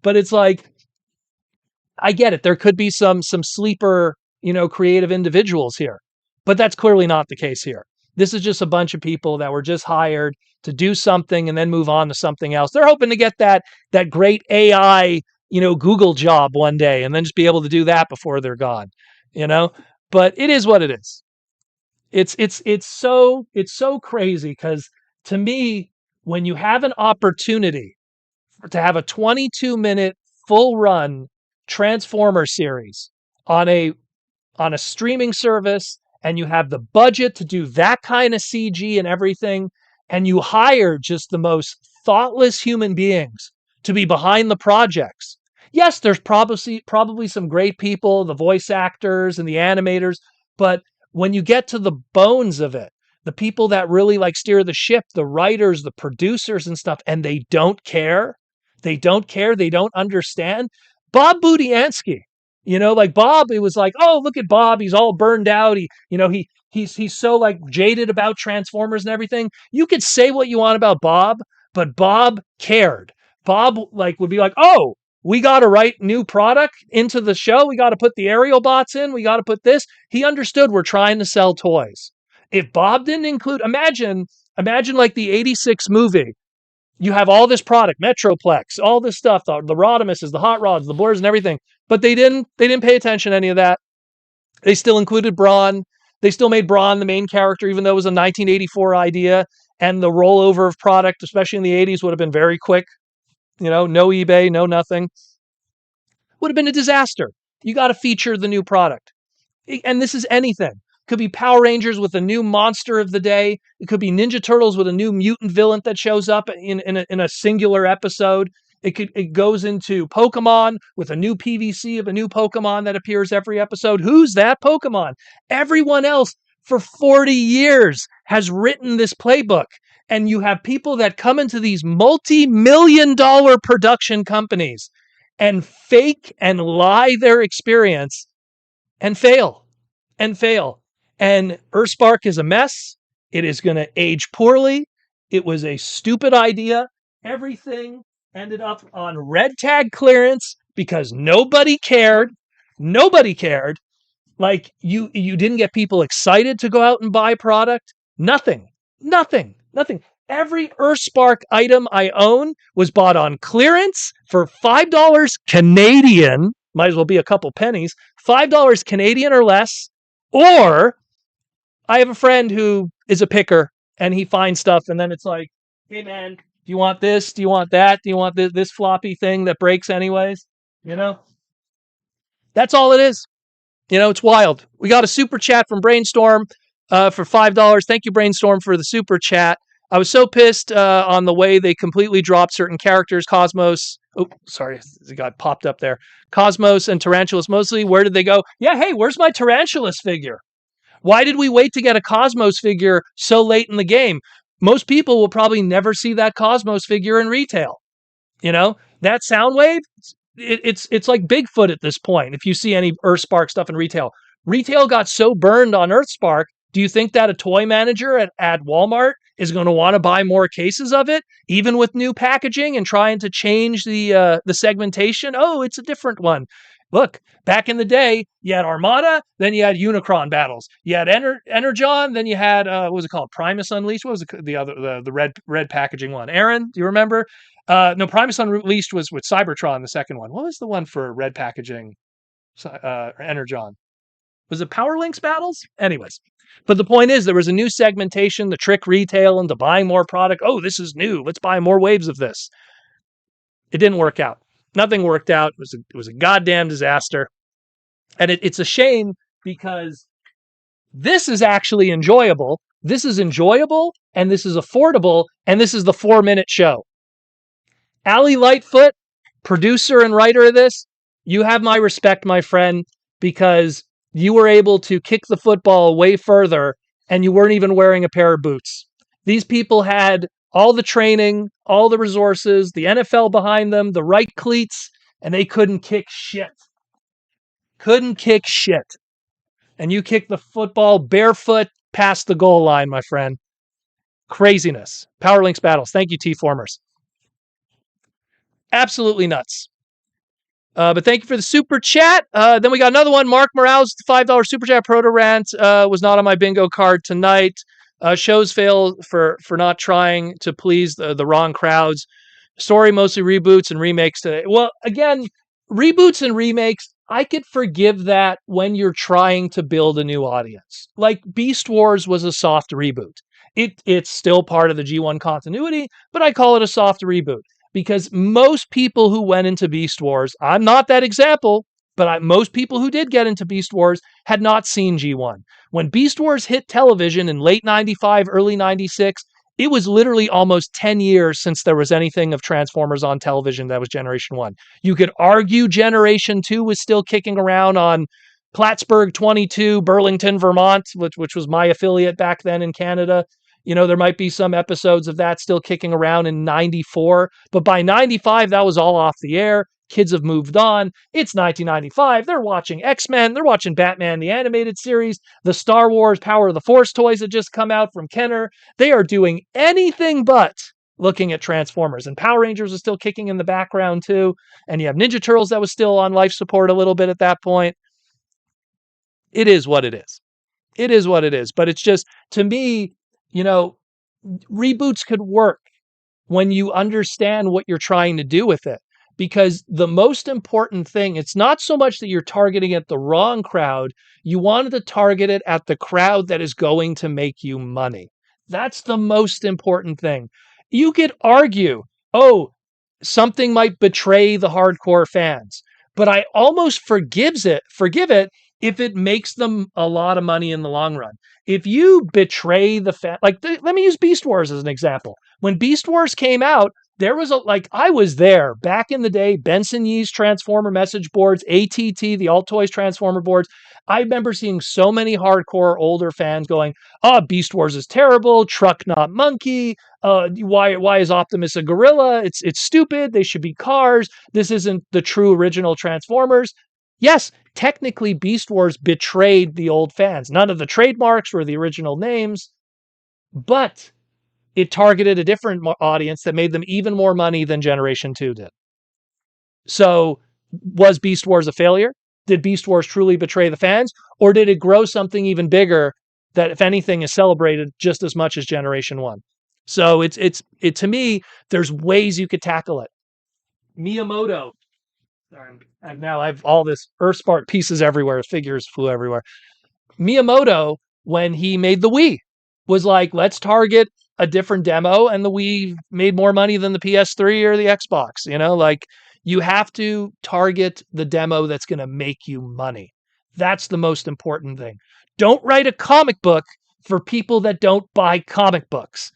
But it's like, I get it. There could be some sleeper, creative individuals here, but that's clearly not the case here. This is just a bunch of people that were just hired to do something and then move on to something else. They're hoping to get that great AI, Google job one day and then just be able to do that before they're gone, But it is what it is. It's so crazy because to me, when you have an opportunity to have a 22-minute full run Transformer series on a streaming service, and you have the budget to do that kind of CG and everything, and you hire just the most thoughtless human beings to be behind the projects. Yes, there's probably some great people, the voice actors and the animators, but when you get to the bones of it, the people that really like steer the ship, the writers, the producers and stuff, and they don't care. They don't care. They don't understand. Bob Budiansky, like Bob, it was like, oh, look at Bob. He's all burned out. He's so like jaded about Transformers and everything. You could say what you want about Bob, but Bob cared. Bob like would be like, oh, we got to write new product into the show. We got to put the aerial bots in. We got to put this. He understood we're trying to sell toys. If Bob didn't include, imagine like the 86 movie. You have all this product, Metroplex, all this stuff, the Rodimuses, the hot rods, the blurs and everything. But they didn't pay attention to any of that. They still included Brawn. They still made Brawn the main character, even though it was a 1984 idea. And the rollover of product, especially in the 80s, would have been very quick. No eBay, no nothing. Would have been a disaster. You got to feature the new product. And this is anything. Could be Power Rangers with a new monster of the day. It could be Ninja Turtles with a new mutant villain that shows up in a singular episode. It goes into Pokemon with a new PVC of a new Pokemon that appears every episode. Who's that Pokemon? Everyone else for 40 years has written this playbook. And you have people that come into these multi-million-dollar production companies and fake and lie their experience and fail. And Earthspark is a mess. It is going to age poorly. It was a stupid idea. Everything ended up on red tag clearance because nobody cared. Nobody cared. Like you didn't get people excited to go out and buy product. Nothing. Every Earthspark item I own was bought on clearance for $5 Canadian. Might as well be a couple pennies. $5 Canadian or less. Or I have a friend who is a picker and he finds stuff and then it's like, hey man, do you want this? Do you want that? Do you want this floppy thing that breaks anyways? That's all it is. It's wild. We got a super chat from Brainstorm for $5. Thank you, Brainstorm, for the super chat. I was so pissed on the way they completely dropped certain characters. Cosmos. Oh, sorry. It got popped up there. Cosmos and Tarantulas mostly. Where did they go? Yeah, hey, where's my Tarantulas figure? Why did we wait to get a Cosmos figure so late in the game? Most people will probably never see that Cosmos figure in retail. That sound wave, it's like Bigfoot at this point. If you see any Earthspark stuff in retail got so burned on Earthspark. Do you think that a toy manager at Walmart is going to want to buy more cases of it, even with new packaging and trying to change the segmentation? Oh, it's a different one. Look, back in the day, you had Armada, then you had Unicron battles. You had Energon, then you had what was it called? Primus Unleashed. What was the other the red packaging one? Aaron, do you remember? No, Primus Unleashed was with Cybertron, the second one. What was the one for red packaging? Energon. Was it Power Links battles? Anyways, but the point is there was a new segmentation, the trick retail into buying more product. Oh, this is new. Let's buy more waves of this. It didn't work out. Nothing worked out. It was a goddamn disaster. And it's a shame because this is actually enjoyable. This is enjoyable and this is affordable and this is the 4-minute show. Allie Lightfoot, producer and writer of this, you have my respect, my friend, because you were able to kick the football way further and you weren't even wearing a pair of boots. These people had all the training, all the resources, the NFL behind them, the right cleats, and they couldn't kick shit. Couldn't kick shit. And you kicked the football barefoot past the goal line, my friend. Craziness. Power Links battles. Thank you, T-Formers. Absolutely nuts. But thank you for the super chat. Then we got another one. Mark Morales, $5 super chat. Proto Rant was not on my bingo card tonight. Shows fail for not trying to please the wrong crowds. Story mostly reboots and remakes today. Well, again, reboots and remakes, I could forgive that when you're trying to build a new audience. Like Beast Wars was a soft reboot. It's still part of the G1 continuity, but I call it a soft reboot. Because most people who went into Beast Wars, I'm not that example, but most people who did get into Beast Wars had not seen G1. When Beast Wars hit television in late 95, early 96, it was literally almost 10 years since there was anything of Transformers on television that was Generation 1. You could argue Generation 2 was still kicking around on Plattsburgh 22, Burlington, Vermont, which was my affiliate back then in Canada. You know, there might be some episodes of that still kicking around in 94, but by 95, that was all off the air. Kids have moved on. It's 1995. They're watching X-Men. They're watching Batman, the animated series, the Star Wars Power of the Force toys that just come out from Kenner. They are doing anything but looking at Transformers. And Power Rangers is still kicking in the background too. And you have Ninja Turtles that was still on life support a little bit at that point. It is what it is. It is what it is. But it's just, to me, you know, reboots could work when you understand what you're trying to do with it. Because the most important thing, it's not so much that you're targeting at the wrong crowd. You wanted to target it at the crowd that is going to make you money. That's the most important thing. You could argue, oh, something might betray the hardcore fans, but I almost forgive it if it makes them a lot of money in the long run. If you betray the fan, let me use Beast Wars as an example. When Beast Wars came out, there was I was there back in the day, Benson Yee's Transformer message boards, ATT, the Alt Toys Transformer boards. I remember seeing so many hardcore older fans going, oh, Beast Wars is terrible, truck not monkey. Why is Optimus a gorilla? It's stupid. They should be cars. This isn't the true original Transformers. Yes, technically Beast Wars betrayed the old fans. None of the trademarks were the original names, but it targeted a different audience that made them even more money than Generation 2 did. So was Beast Wars a failure? Did Beast Wars truly betray the fans? Or did it grow something even bigger that, if anything, is celebrated just as much as Generation 1? So it to me, there's ways you could tackle it. Miyamoto. And now I have all this Earthspark pieces everywhere. Figures flew everywhere. Miyamoto, when he made the Wii, was like, let's target a different demo, and the Wii made more money than the PS3 or the Xbox. You know, like, you have to target the demo that's going to make you money. That's the most important thing. Don't write a comic book for people that don't buy comic books.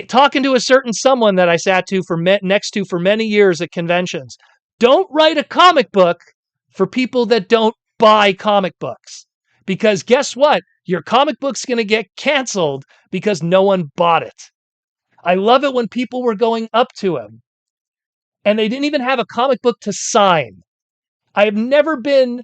Talking to a certain someone that I sat to next to for many years at conventions. Don't write a comic book for people that don't buy comic books. Because guess what? Your comic book's going to get canceled because no one bought it. I love it when people were going up to him. And they didn't even have a comic book to sign. I've never been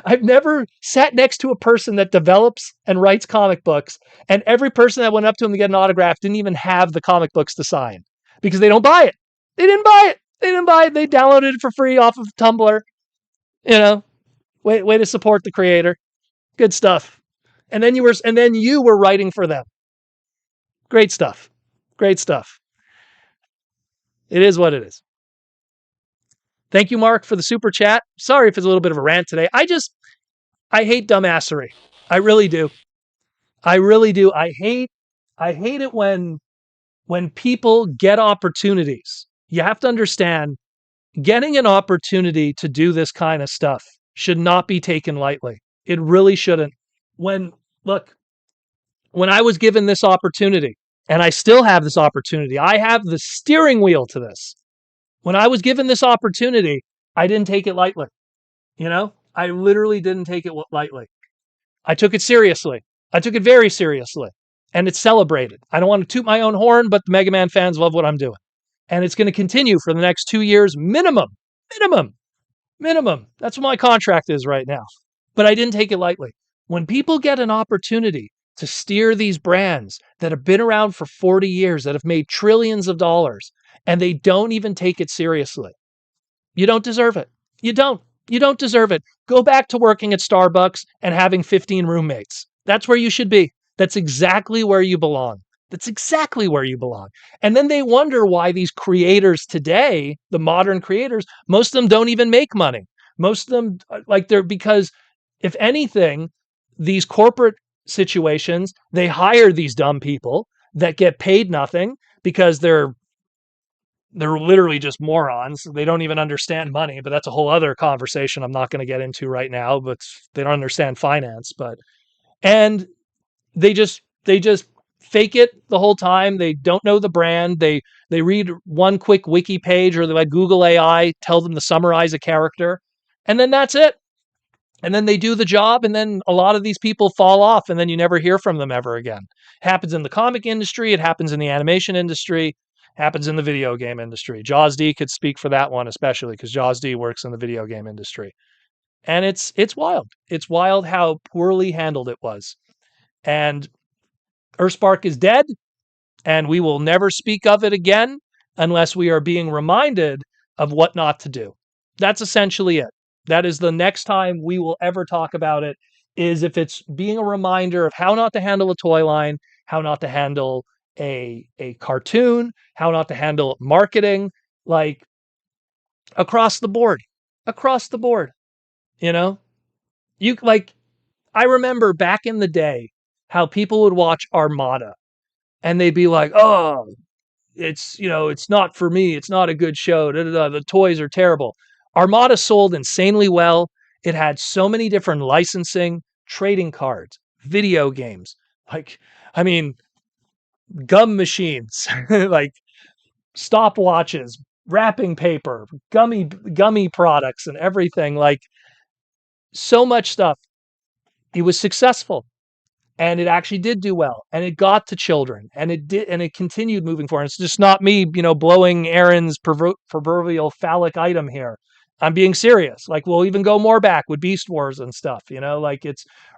I've never sat next to a person that develops and writes comic books, and every person that went up to him to get an autograph didn't even have the comic books to sign because they don't buy it. They didn't buy it. They didn't buy it. They downloaded it for free off of Tumblr. You know, way to support the creator. Good stuff. And then you were writing for them. Great stuff. Great stuff. It is what it is. Thank you, Mark, for the super chat. Sorry if it's a little bit of a rant today. I hate dumbassery. I really do. I really do. I hate it when people get opportunities. You have to understand getting an opportunity to do this kind of stuff should not be taken lightly. It really shouldn't. When look, when I was given this opportunity, and I still have this opportunity, I have the steering wheel to this. When I was given this opportunity, I didn't take it lightly. You know, I literally didn't take it lightly. I took it seriously. I took it very seriously. And it's celebrated. I don't want to toot my own horn, but the Mega Man fans love what I'm doing. And it's going to continue for the next 2 years minimum. Minimum. Minimum. That's what my contract is right now. But I didn't take it lightly. When people get an opportunity to steer these brands that have been around for 40 years, that have made trillions of dollars, and they don't even take it seriously, you don't deserve it. You don't. You don't deserve it. Go back to working at Starbucks and having 15 roommates. That's where you should be. That's exactly where you belong. That's exactly where you belong. And then they wonder why these creators today, the modern creators, most of them don't even make money. Most of them, like they're because if anything, these corporate situations, they hire these dumb people that get paid nothing because they're literally just morons. They don't even understand money, but that's a whole other conversation I'm not going to get into right now, but they don't understand finance, and they just fake it the whole time. They don't know the brand. They read one quick wiki page or they let Google AI tell them to summarize a character, and then that's it. And then they do the job, and then a lot of these people fall off, and then you never hear from them ever again. It happens in the comic industry, it happens in the animation industry, happens in the video game industry. Jaws D could speak for that one, especially because Jaws D works in the video game industry. And it's wild. It's wild how poorly handled it was. And Earthspark is dead, and we will never speak of it again unless we are being reminded of what not to do. That's essentially it. That is the next time we will ever talk about it, is if it's being a reminder of how not to handle a toy line, how not to handle a cartoon, how not to handle marketing, like across the board. Across the board. You know? You like I remember back in the day how people would watch Armada and they'd be like, "Oh, it's not for me. It's not a good show. Da, da, da. The toys are terrible." Armada sold insanely well. It had so many different licensing, trading cards, video games, like, I mean, gum machines, like stopwatches, wrapping paper, gummy products, and everything. Like so much stuff. It was successful. And it actually did do well, and it got to children, and it continued moving forward. It's just not me, blowing Aaron's proverbial phallic item here. I'm being serious. Like we'll even go more back with Beast Wars and stuff, like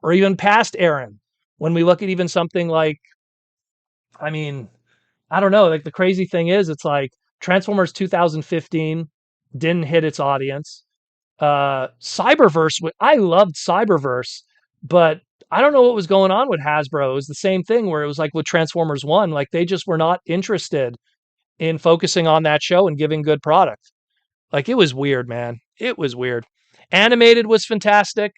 or even past Aaron. When we look at even something like, I mean, I don't know. Like the crazy thing is, it's like Transformers 2015 didn't hit its audience. Cyberverse, I loved Cyberverse, but I don't know what was going on with Hasbro. It was the same thing where it was like with Transformers 1, like they just were not interested in focusing on that show and giving good product. Like it was weird, man. It was weird. Animated was fantastic.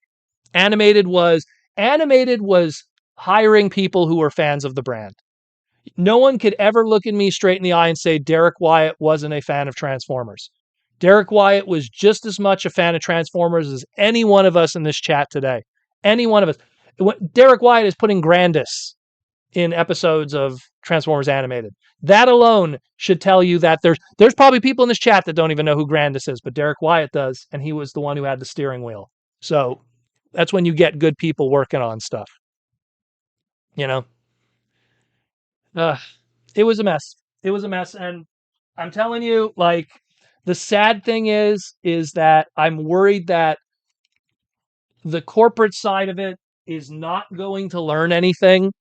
Animated was Animated was hiring people who were fans of the brand. No one could ever look at me straight in the eye and say Derek Wyatt wasn't a fan of Transformers. Derek Wyatt was just as much a fan of Transformers as any one of us in this chat today. Any one of us. Derek Wyatt is putting Grandis in episodes of Transformers Animated. That alone should tell you that there's probably people in this chat that don't even know who Grandis is, but Derek Wyatt does, and he was the one who had the steering wheel. So that's when you get good people working on stuff. You know? Uh, it was a mess. It was a mess. And I'm telling you, like, The sad thing is that I'm worried that the corporate side of it is not going to learn anything.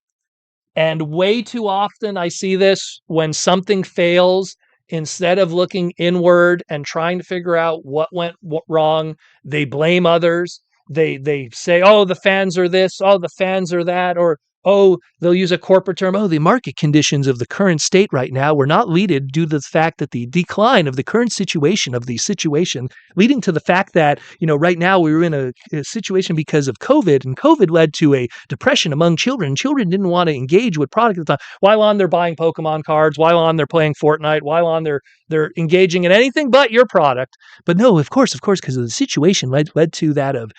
And way too often I see this when something fails, instead of looking inward and trying to figure out what went wrong, they blame others. They say, "Oh, the fans are this, oh, the fans are that," or oh, they'll use a corporate term, "Oh, the market conditions of the current state right now were not leaded due to the fact that the decline of the current situation of the situation leading to the fact that, right now we were in a situation because of COVID, and COVID led to a depression among children. Children didn't want to engage with product at the time. While on they're buying Pokemon cards, while on they're playing Fortnite, while on they're engaging in anything but your product." But no, of course, because of the situation led to that of,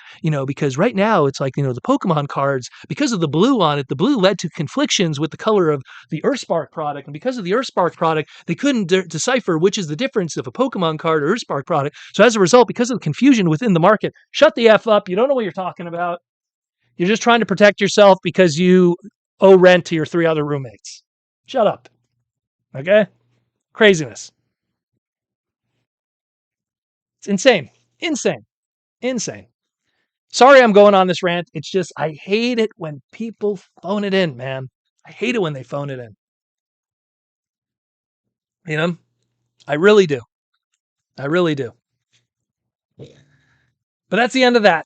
because right now it's like, the Pokemon cards, because of the blue on it, the blue led to conflictions with the color of the Earthspark product. And because of the Earthspark product, they couldn't decipher which is the difference of a Pokemon card or Earthspark product. So as a result, because of the confusion within the market, shut the F up. You don't know what you're talking about. You're just trying to protect yourself because you owe rent to your 3 other roommates. Shut up. Okay? Craziness. It's insane. Insane. Insane. Sorry I'm going on this rant. It's just, I hate it when people phone it in, man. I hate it when they phone it in. You know? I really do. I really do. But that's the end of that.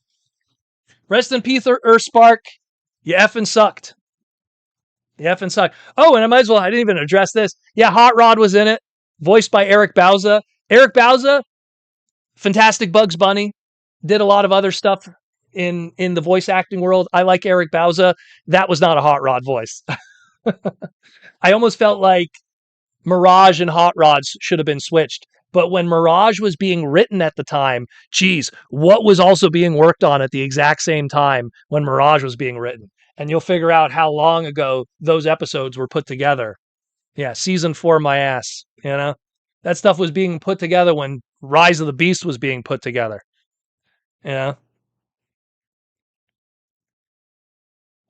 Rest in peace, Earthspark. You effing sucked. You effing sucked. Oh, and I might as well, I didn't even address this. Yeah, Hot Rod was in it, voiced by Eric Bauza. Eric Bauza, fantastic Bugs Bunny, did a lot of other stuff in the voice acting world. I like Eric Bauza. That was not a Hot Rod voice. I almost felt like Mirage and Hot Rods should have been switched. But when Mirage was being written at the time, geez, what was also being worked on at the exact same time when Mirage was being written? And you'll figure out how long ago those episodes were put together. Yeah, season 4, my ass. That stuff was being put together when Rise of the Beast was being put together. Yeah.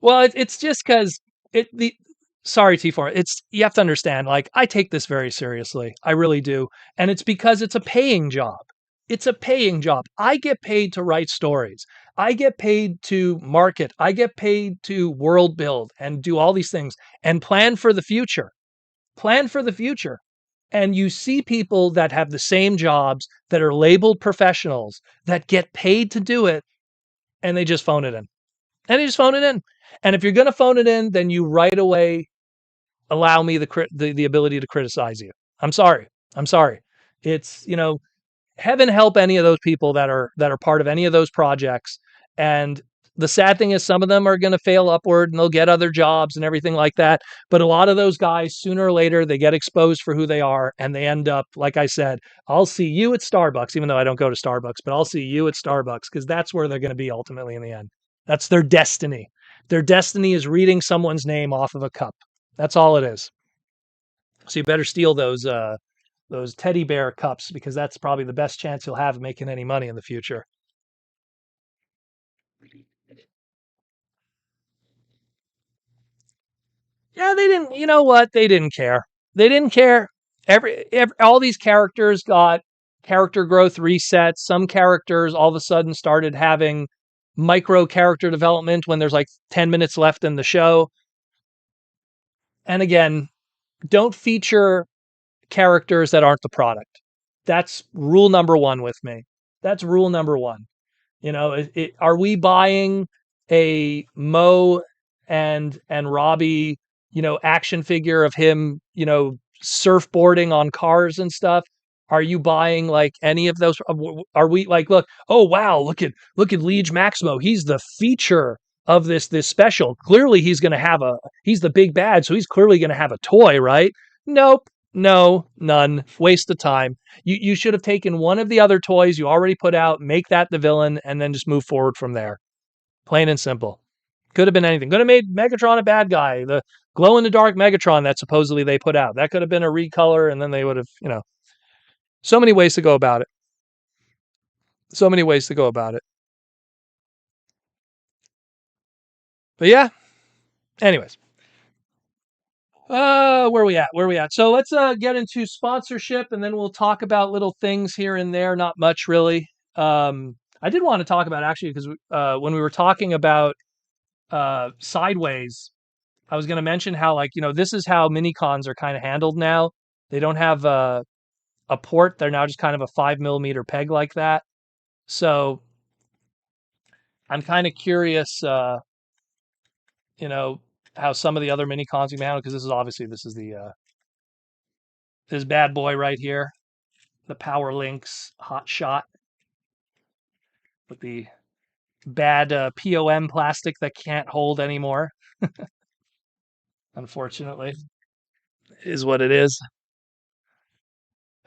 Well, it's just because it the sorry T4. It's you have to understand. Like I take this very seriously. I really do, and it's because it's a paying job. It's a paying job. I get paid to write stories. I get paid to market. I get paid to world build and do all these things and plan for the future. Plan for the future. And you see people that have the same jobs that are labeled professionals that get paid to do it and they just phone it in. And they just phone it in. And if you're going to phone it in, then you right away allow me the ability to criticize you. I'm sorry. I'm sorry. It's, heaven help any of those people that are part of any of those projects. And the sad thing is some of them are going to fail upward and they'll get other jobs and everything like that. But a lot of those guys, sooner or later, they get exposed for who they are and they end up, like I said, I'll see you at Starbucks, even though I don't go to Starbucks, but I'll see you at Starbucks because that's where they're going to be ultimately in the end. That's their destiny. Their destiny is reading someone's name off of a cup. That's all it is. So you better steal those teddy bear cups because that's probably the best chance you'll have of making any money in the future. Yeah, they didn't. You know what? They didn't care. They didn't care. All these characters got character growth resets. Some characters all of a sudden started having micro character development when there's like 10 minutes left in the show. And again, don't feature characters that aren't the product. That's rule number one with me. That's rule number one. Are we buying a Mo and Robbie, action figure of him, surfboarding on cars and stuff? Are you buying like any of those? Are we like, look, oh wow, look at Liege Maximo. He's the feature of this special. Clearly he's the big bad, so he's clearly gonna have a toy, right? Nope. No, none. Waste of time. You should have taken one of the other toys you already put out, make that the villain, and then just move forward from there. Plain and simple. Could have been anything. Could have made Megatron a bad guy. The glow in the dark Megatron that supposedly they put out. That could have been a recolor, and then they would have, so many ways to go about it. So many ways to go about it. But yeah. Anyways. Where we at? Where we at? So let's get into sponsorship, and then we'll talk about little things here and there. Not much really. I did want to talk about actually because when we were talking about Sideways, I was going to mention how this is how mini cons are kind of handled now. They don't have a port; they're now just kind of a 5 millimeter peg like that. So I'm kind of curious, you know, how some of the other mini cons can be handled because this is the this bad boy right here, the Power Links Hot Shot with the bad POM plastic that can't hold anymore. Unfortunately, is what it is.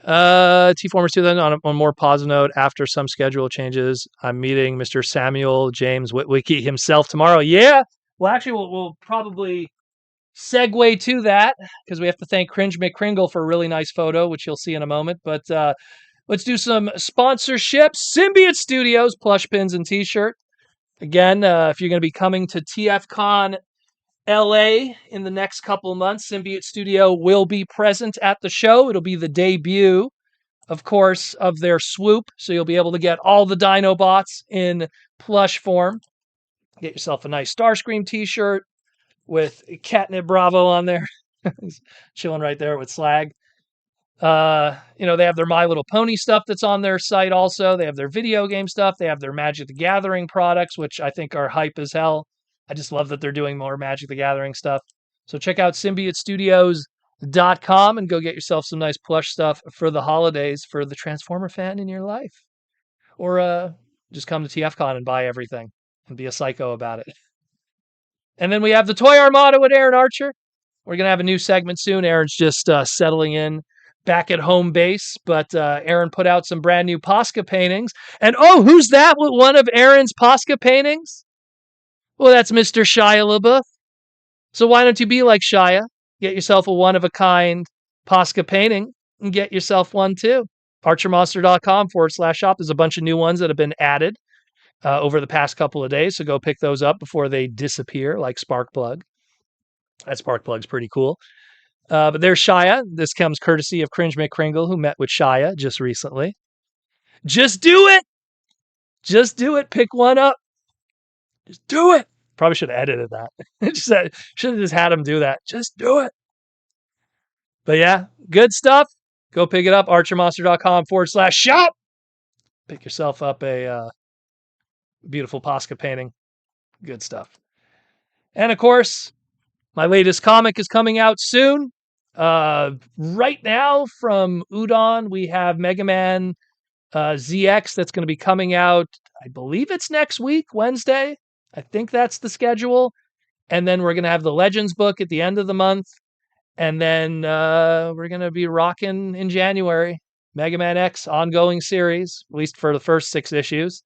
T Formers 2 then on a more positive note, after some schedule changes, I'm meeting Mr. Samuel James Witwicky himself tomorrow. Yeah. Well, actually, we'll probably segue to that because we have to thank Cringe McCringle for a really nice photo, which you'll see in a moment. But let's do some sponsorships. Symbiote Studios, plush pins and t-shirt. Again, if you're going to be coming to TFCon LA in the next couple of months, Symbiote Studio will be present at the show. It'll be the debut, of course, of their swoop. So you'll be able to get all the Dinobots in plush form. Get yourself a nice Starscream t-shirt with Catnip Bravo on there. He's chilling right there with Slag. They have their My Little Pony stuff that's on their site also. They have their video game stuff. They have their Magic the Gathering products, which I think are hype as hell. I just love that they're doing more Magic the Gathering stuff. So check out symbiotestudios.com and go get yourself some nice plush stuff for the holidays for the Transformer fan in your life. Or just come to TFCon and buy everything and be a psycho about it. And then we have the Toy Armada with Aaron Archer. We're going to have a new segment soon. Aaron's just settling in back at home base, but Aaron put out some brand new Posca paintings. And oh, who's that with one of Aaron's Posca paintings? Well, that's Mr. Shia LaBeouf. So why don't you be like Shia? Get yourself a one-of-a-kind Posca painting and get yourself one too. archermonster.com/shop. There's a bunch of new ones that have been added over the past couple of days, so go pick those up before they disappear like Sparkplug. That Sparkplug's pretty cool. But there's Shia. This comes courtesy of Cringe McCringle, who met with Shia just recently. Just do it! Just do it. Pick one up. Just do it. Probably should have edited that. Should have just had him do that. Just do it. But yeah, good stuff. Go pick it up. archermonster.com/shop. Pick yourself up a beautiful Posca painting. Good stuff. And of course, my latest comic is coming out soon. Right now from Udon, we have Mega Man ZX that's going to be coming out. I believe it's next week, Wednesday. I think that's the schedule. And then we're going to have the Legends book at the end of the month. And then we're going to be rocking in January. Mega Man X ongoing series, at least for the first 6 issues.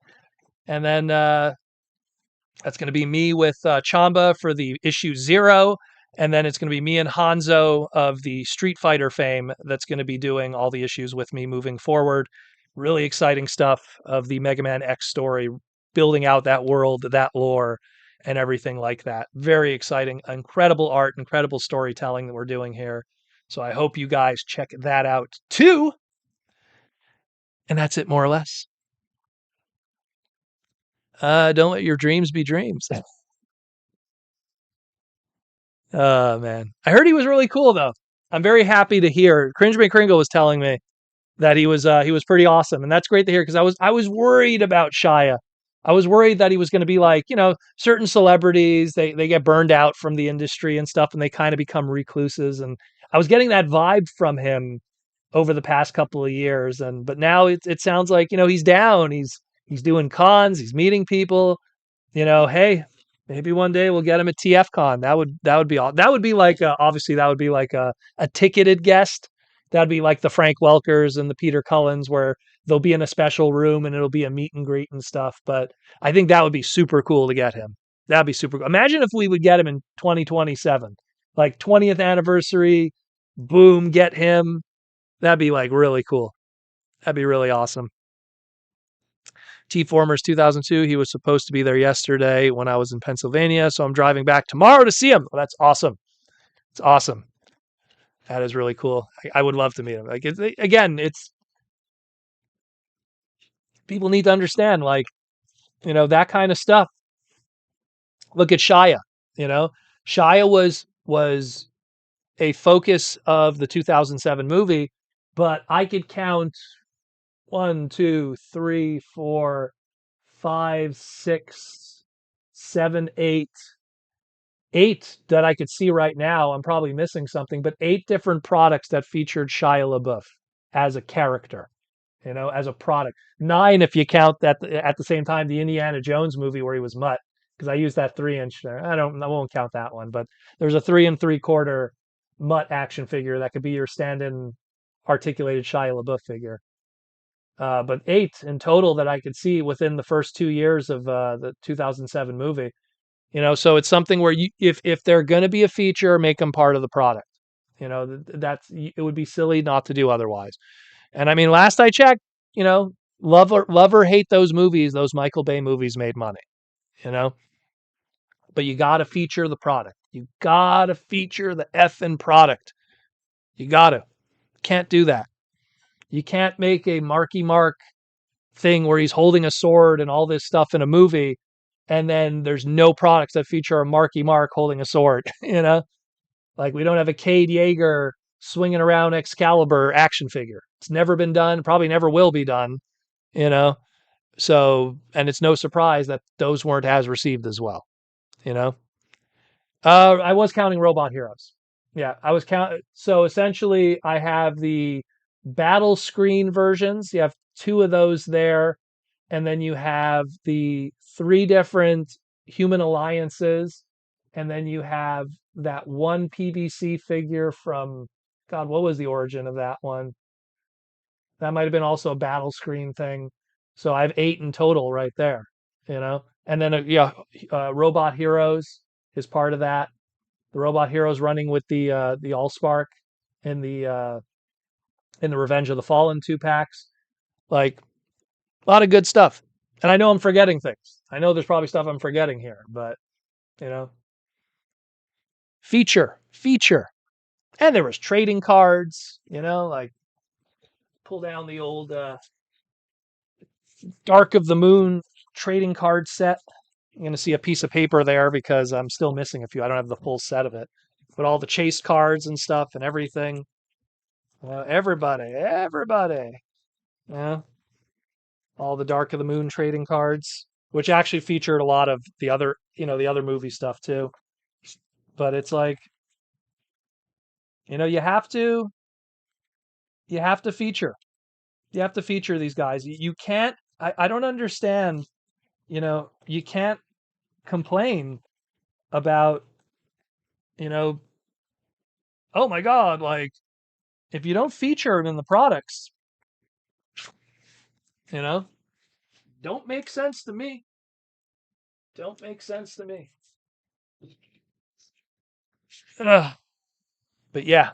And then that's going to be me with Chamba for the issue 0. And then it's going to be me and Hanzo of the Street Fighter fame that's going to be doing all the issues with me moving forward. Really exciting stuff of the Mega Man X story, building out that world, that lore, and everything like that. Very exciting, incredible art, incredible storytelling that we're doing here. So I hope you guys check that out too. And that's it, more or less. Don't let your dreams be dreams. Oh man, I heard he was really cool though. I'm very happy to hear. Cringe McCringle was telling me that he was pretty awesome, and that's great to hear because I was worried about Shia. I was worried that he was going to be like certain celebrities they get burned out from the industry and stuff, and they kind of become recluses. And I was getting that vibe from him over the past couple of years, but now it sounds like he's down. He's doing cons. He's meeting people. Hey, maybe one day we'll get him at TFCon. That would be all. That would be like obviously that would be like a ticketed guest. That'd be like the Frank Welkers and the Peter Cullens, where they'll be in a special room and it'll be a meet and greet and stuff. But I think that would be super cool to get him. That'd be super cool. Imagine if we would get him in 2027, like 20th anniversary. Boom, get him. That'd be like really cool. That'd be really awesome. T-Formers 2002. He was supposed to be there yesterday when I was in Pennsylvania, so I'm driving back tomorrow to see him. Well, that's awesome. It's awesome. That is really cool. I would love to meet him. Like again, it's people need to understand like that kind of stuff. Look at Shia. You know, Shia was a focus of the 2007 movie, but I could count one, two, three, four, five, six, seven, eight that I could see right now. I'm probably missing something, but eight different products that featured Shia LaBeouf as a character, as a product. Nine if you count that at the same time the Indiana Jones movie where he was Mutt, because I used that 3 inch there. I won't count that one, but there's a 3 3/4 Mutt action figure that could be your stand-in articulated Shia LaBeouf figure. But eight in total that I could see within the first 2 years of the 2007 movie. So it's something where if they're going to be a feature, make them part of the product. It would be silly not to do otherwise. And I mean, last I checked, love or hate those movies, those Michael Bay movies made money. You know, but you got to feature the product. You got to feature the effing product. You got to. Can't do that. You can't make a Marky Mark thing where he's holding a sword and all this stuff in a movie, and then there's no products that feature a Marky Mark holding a sword. Like we don't have a Cade Yeager swinging around Excalibur action figure. It's never been done, probably never will be done. You know, so and it's no surprise that those weren't as received as well. You know, I was counting Robot Heroes. Yeah, I was count. So essentially, I have the battle screen versions. You have two of those there, and then you have the three different human alliances, and then you have that one PVC figure from God. What was the origin of that one? That might have been also a battle screen thing. So I have eight in total right there. And then Robot Heroes is part of that. The Robot Heroes running with the Allspark and the Revenge of the Fallen 2 packs. Like a lot of good stuff. And I know I'm forgetting things. I know there's probably stuff I'm forgetting here, but you know, feature. And there was trading cards, like pull down the old Dark of the Moon trading card set. I'm going to see a piece of paper there because I'm still missing a few. I don't have the full set of it. But all the chase cards and stuff and everything. Everybody. Yeah. All the Dark of the Moon trading cards, which actually featured a lot of the other movie stuff too. But it's like, you have to feature. You have to feature these guys. You can't. I don't understand. You can't complain about you know oh my god, like if you don't feature it in the products, you know don't make sense to me. Don't make sense to me. Ugh. But yeah,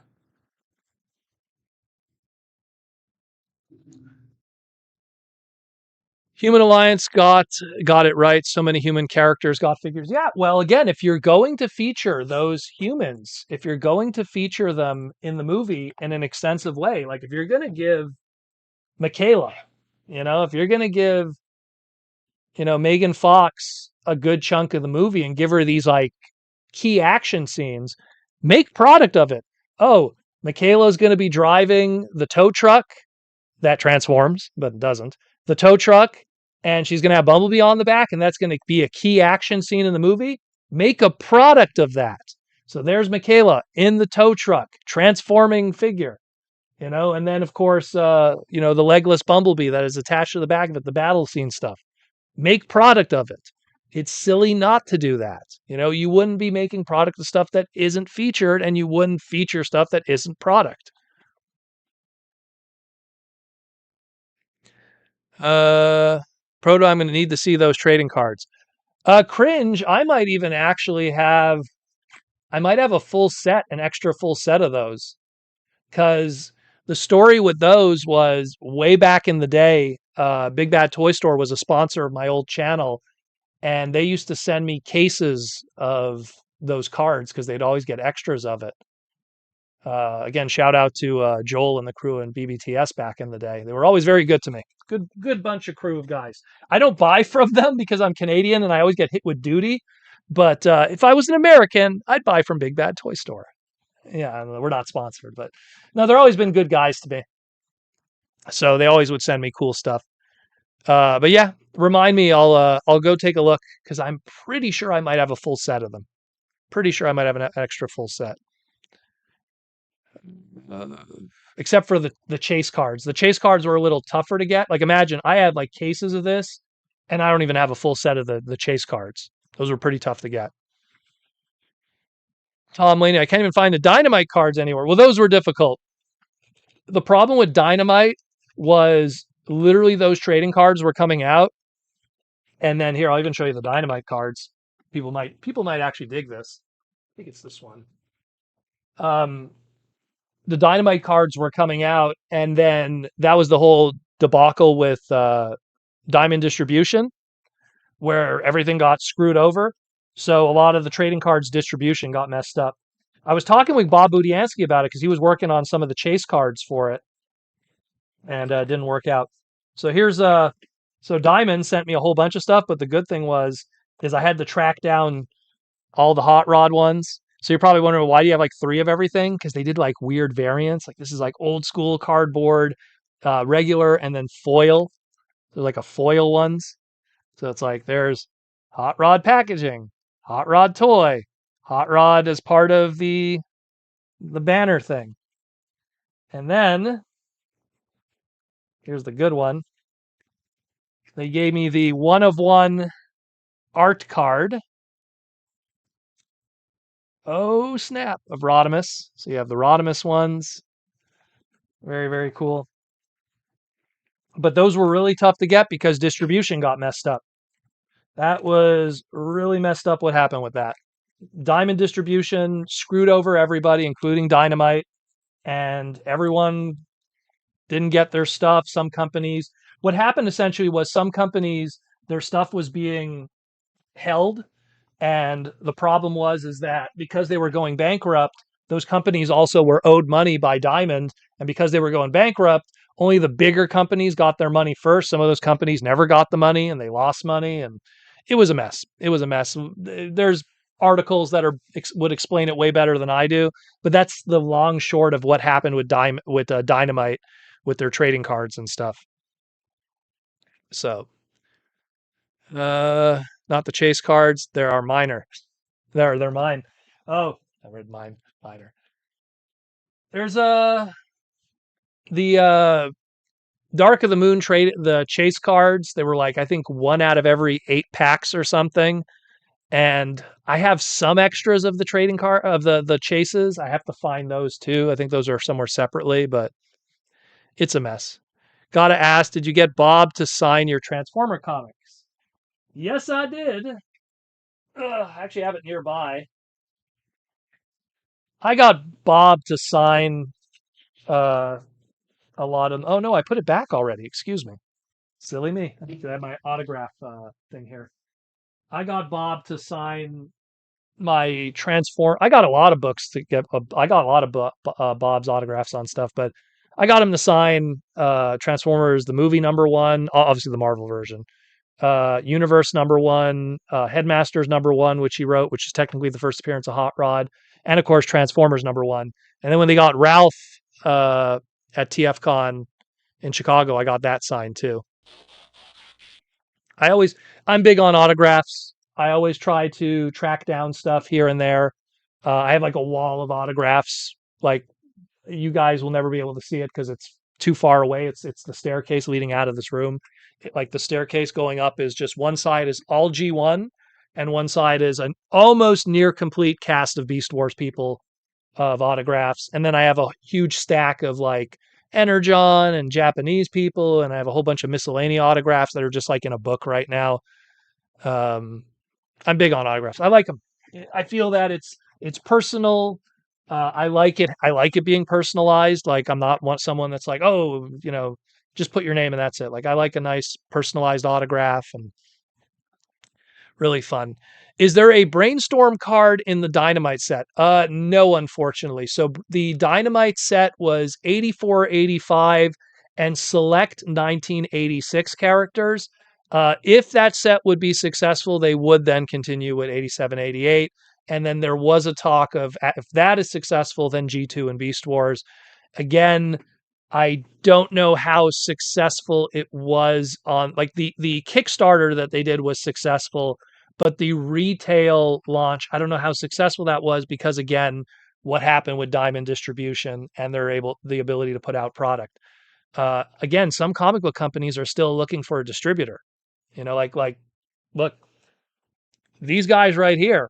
Human Alliance got it right. So many human characters got figures. Yeah, well, again, if you're going to feature those humans, if you're going to feature them in the movie in an extensive way, like if you're going to give Michaela, if you're going to give, Megan Fox a good chunk of the movie and give her these like key action scenes, make product of it. Oh, Michaela's going to be driving the tow truck that transforms, but doesn't. The tow truck, and she's going to have Bumblebee on the back, and that's going to be a key action scene in the movie. Make a product of that. So there's Michaela in the tow truck, transforming figure, and then of course, the legless Bumblebee that is attached to the back of it, the battle scene stuff. Make product of it. It's silly not to do that. You wouldn't be making product of stuff that isn't featured, and you wouldn't feature stuff that isn't product. Uh, Proto, I'm going to need to see those trading cards. Cringe, I might even actually have, I might have a full set, an extra full set of those. Because the story with those was way back in the day, Big Bad Toy Store was a sponsor of my old channel. And they used to send me cases of those cards because they'd always get extras of it. Again, shout out to Joel and the crew in BBTS back in the day. They were always very good to me. Good bunch of crew of guys. I don't buy from them because I'm Canadian and I always get hit with duty. But if I was an American, I'd buy from Big Bad Toy Store. Yeah, we're not sponsored, but no, they've always been good guys to me. So they always would send me cool stuff. But yeah, remind me. I'll go take a look because I'm pretty sure I might have a full set of them. Pretty sure I might have an extra full set. Uh, Except for the chase cards. The chase cards were a little tougher to get. Like imagine I had like cases of this, and I don't even have a full set of the chase cards. Those were pretty tough to get. Tom Laney, I can't even find the dynamite cards anywhere. Well, those were difficult. The problem with dynamite was literally those trading cards were coming out, and then here I'll even show you the dynamite cards. People might actually dig this. I think it's this one. Um, the dynamite cards were coming out, and then that was the whole debacle with Diamond Distribution, where everything got screwed over. So a lot of the trading cards distribution got messed up. I was talking with Bob Budiansky about it because he was working on some of the chase cards for it, and it didn't work out. So here's so Diamond sent me a whole bunch of stuff, but the good thing was is I had to track down all the hot rod ones. So you're probably wondering why do you have like three of everything? Because they did like weird variants. Like this is like old school cardboard, regular, and then foil. They're like a foil ones. So it's like there's hot rod packaging, hot rod toy, hot rod as part of the banner thing. And then here's the good one. They gave me the one of one art card. Oh snap! Of Rodimus. So you have the Rodimus ones. Very, very cool. But those were really tough to get because distribution got messed up. That was really messed up what happened with that. Diamond Distribution screwed over everybody, including Dynamite, and everyone didn't get their stuff. Some companies, what happened essentially was some companies, their stuff was being held. And the problem was is that because they were going bankrupt, those companies also were owed money by Diamond. And because they were going bankrupt, only the bigger companies got their money first. Some of those companies never got the money and they lost money. And it was a mess. It was a mess. There's articles that would explain it way better than I do. But that's the long short of what happened with Dynamite with their trading cards and stuff. So, not the chase cards. There are minor. They're mine. Oh, I read mine. Minor. There's the Dark of the Moon trade the chase cards. They were like I think one out of every 8 packs or something. And I have some extras of the trading card of the chases. I have to find those too. I think those are somewhere separately, but it's a mess. Gotta ask, did you get Bob to sign your Transformer comics? Yes, I did. I actually have it nearby. I got Bob to sign uh, a lot of. Oh no, I put it back already. Excuse me. Silly me. I think I have my autograph thing here. I got Bob to sign my transform. I got a lot of books to get. I got a lot of Bob's autographs on stuff, but I got him to sign Transformers the movie #1, obviously the Marvel version. Universe #1, Headmasters #1, which he wrote, which is technically the first appearance of Hot Rod, and of course Transformers #1. And then when they got Ralph at TFCon in Chicago, I got that signed too. I always, I'm big on autographs. I always try to track down stuff here and there. I have like a wall of autographs. Like you guys will never be able to see it because it's too far away. It's the staircase leading out of this room. Like the staircase going up is just one side is all G1 and one side is an almost near complete cast of Beast Wars people of autographs. And then I have a huge stack of like Energon and Japanese people, and I have a whole bunch of miscellaneous autographs that are just like in a book right now. Um, I'm big on autographs. I like them. I feel that it's personal. I like it. I like it being personalized. Like I'm not want someone that's like, oh, just put your name and that's it. Like I like a nice personalized autograph and really fun. Is there a brainstorm card in the Dynamite set? No, unfortunately. So the Dynamite set was 84, 85, and select 1986 characters. If that set would be successful, they would then continue with 87, 88. And then there was a talk of if that is successful, then G2 and Beast Wars. Again, I don't know how successful it was on like the Kickstarter that they did was successful, but the retail launch, I don't know how successful that was because again, what happened with Diamond distribution and the ability to put out product. Again, some comic book companies are still looking for a distributor. Like look, these guys right here,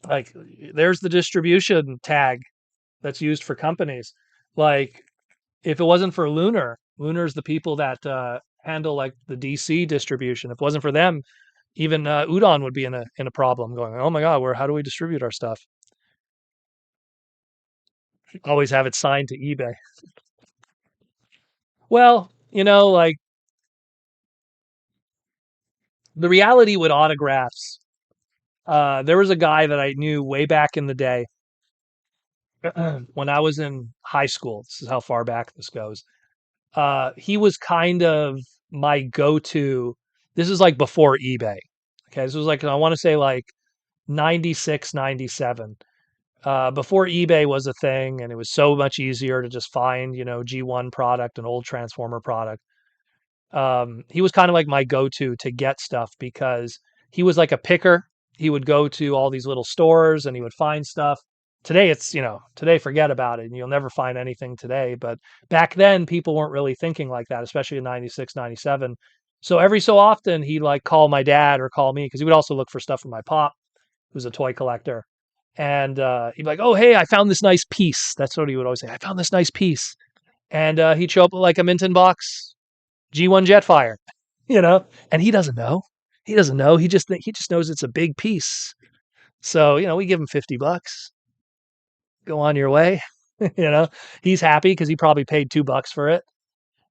like there's the distribution tag that's used for companies. Like if it wasn't for Lunar's the people that handle like the DC distribution. If it wasn't for them, even Udon would be in a problem. Going, oh my god, how do we distribute our stuff? Always have it signed to eBay. Well, like the reality with autographs. There was a guy that I knew way back in the day when I was in high school. This is how far back this goes. He was kind of my go-to. This is like before eBay. Okay, this was like I want to say like 96, 97. Before eBay was a thing, and it was so much easier to just find, G1 product, an old Transformer product. He was kind of like my go-to to get stuff because he was like a picker. He would go to all these little stores and he would find stuff. Today today forget about it and you'll never find anything today. But back then people weren't really thinking like that, especially in 96, 97. So every so often he'd like call my dad or call me because he would also look for stuff for my pop, who's a toy collector. And he'd be like, oh, hey, I found this nice piece. That's what he would always say. I found this nice piece. And he'd show up with like a Minton box G1 Jetfire, and he doesn't know. He doesn't know. He just knows it's a big piece. So, we give him $50. Go on your way. you know, he's happy because he probably paid $2 for it.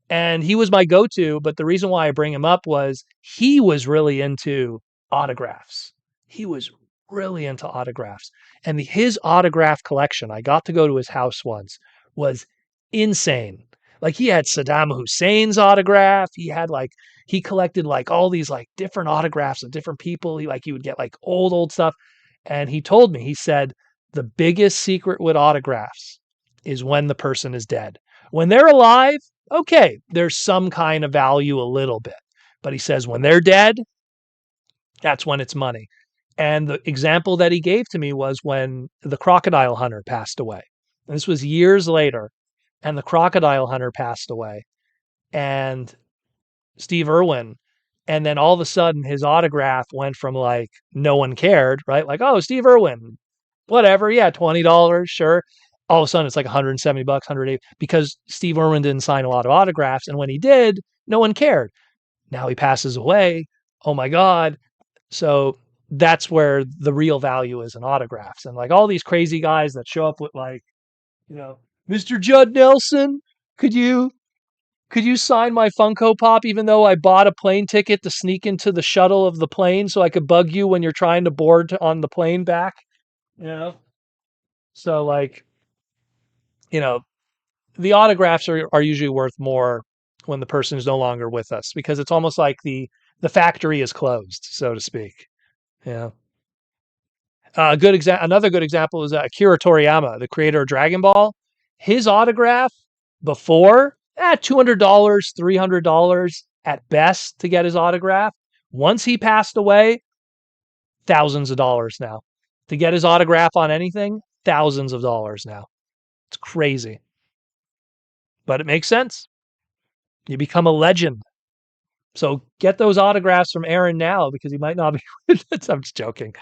And he was my go-to, but the reason why I bring him up was he was really into autographs. He was really into autographs. And his autograph collection, I got to go to his house once, was insane. Like he had Saddam Hussein's autograph. He collected like all these like different autographs of different people. He would get like old stuff. And he told me, he said, the biggest secret with autographs is when the person is dead. When they're alive, okay, there's some kind of value a little bit. But he says when they're dead, that's when it's money. And the example that he gave to me was when the crocodile hunter passed away. And this was years later, and the crocodile hunter passed away. And Steve Irwin, and then all of a sudden his autograph went from like no one cared, right? Like, oh, Steve Irwin, whatever, yeah, $20, sure. All of a sudden it's like $170, $180 because Steve Irwin didn't sign a lot of autographs, and when he did, no one cared. Now he passes away. Oh my God. So that's where the real value is in autographs. And like all these crazy guys that show up with like, Mr. Judd Nelson, could you sign my Funko Pop even though I bought a plane ticket to sneak into the shuttle of the plane so I could bug you when you're trying to board on the plane back? You know? So like, the autographs are usually worth more when the person is no longer with us because it's almost like the factory is closed, so to speak. Yeah. Another good example is Akira Toriyama, the creator of Dragon Ball. His autograph before $200, $300 at best to get his autograph. Once he passed away, thousands of dollars now to get his autograph on anything. Thousands of dollars now. It's crazy, but it makes sense. You become a legend. So get those autographs from Aaron now because he might not be. I'm just joking.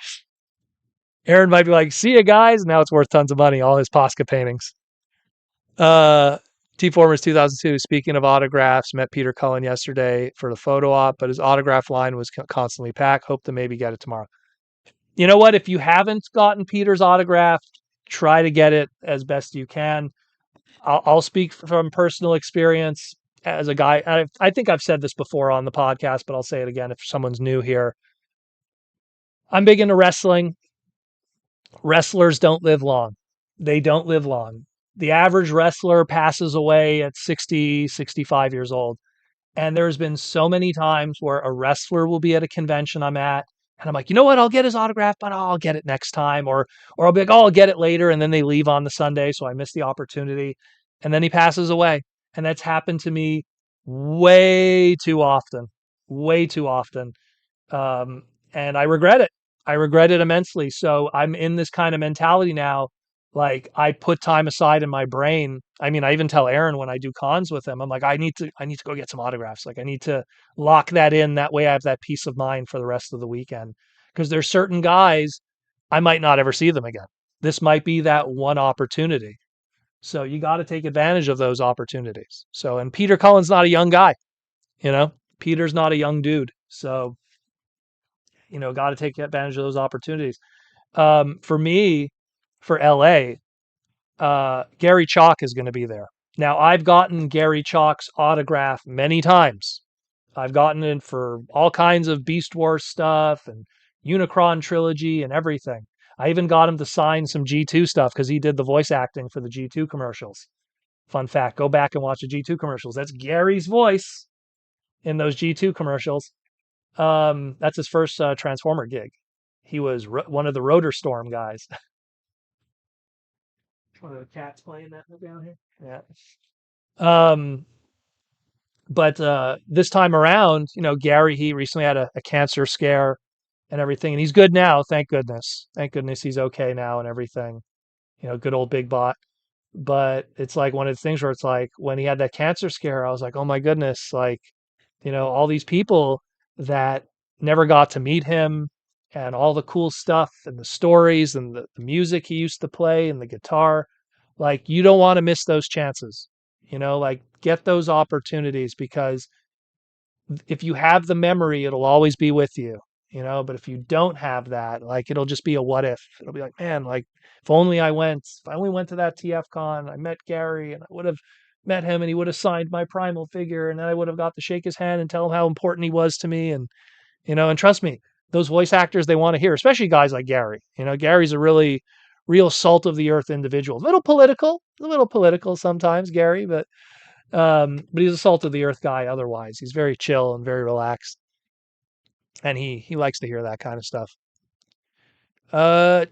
Aaron might be like, see you guys. Now it's worth tons of money. All his Posca paintings. T-Formers 2002. Speaking of autographs, met Peter Cullen yesterday for the photo op, but his autograph line was constantly packed. Hope to maybe get it tomorrow. You know what? If you haven't gotten Peter's autograph, try to get it as best you can. I'll speak from personal experience as a guy. I think I've said this before on the podcast, but I'll say it again if someone's new here. I'm big into wrestling. Wrestlers don't live long. They don't live long. The average wrestler passes away at 60, 65 years old. And there's been so many times where a wrestler will be at a convention I'm at, and I'm like, you know what? I'll get his autograph, but I'll get it next time, or I'll be like, oh, I'll get it later, and then they leave on the Sunday, so I miss the opportunity, and then he passes away, and that's happened to me way too often, and I regret it. I regret it immensely. So I'm in this kind of mentality now. Like I put time aside in my brain. I mean, I even tell Aaron when I do cons with him, I'm like, I need to go get some autographs. Like I need to lock that in. That way I have that peace of mind for the rest of the weekend. Because there's certain guys I might not ever see them again. This might be that one opportunity. So you got to take advantage of those opportunities. So, and Peter Cullen's not a young guy, you know, Peter's not a young dude. So got to take advantage of those opportunities. For me, for LA, Gary Chalk is going to be there. Now, I've gotten Gary Chalk's autograph many times. I've gotten it for all kinds of Beast Wars stuff and Unicron trilogy and everything. I even got him to sign some G2 stuff because he did the voice acting for the G2 commercials. Fun fact, go back and watch the G2 commercials. That's Gary's voice in those G2 commercials. That's his first Transformer gig. He was one of the Rotor Storm guys. One of the cats playing that down here. Yeah. Um, but this time around, Gary, he recently had a cancer scare and everything, and he's good now. Thank goodness. Thank goodness he's okay now and everything. Good old Big Bot. But it's like one of the things where it's like when he had that cancer scare, I was like, oh my goodness, like, all these people that never got to meet him and all the cool stuff and the stories and the music he used to play and the guitar. Like, you don't want to miss those chances, like get those opportunities because if you have the memory, it'll always be with you, but if you don't have that, like it'll just be a what if. It'll be like, man, like if I only went to that TF con, I met Gary and I would have met him and he would have signed my primal figure and then I would have got to shake his hand and tell him how important he was to me. And, and trust me, those voice actors, they want to hear, especially guys like Gary. Gary's a really real salt of the earth individual, a little political sometimes, Gary, but he's a salt of the earth guy otherwise. He's very chill and very relaxed. And he likes to hear that kind of stuff.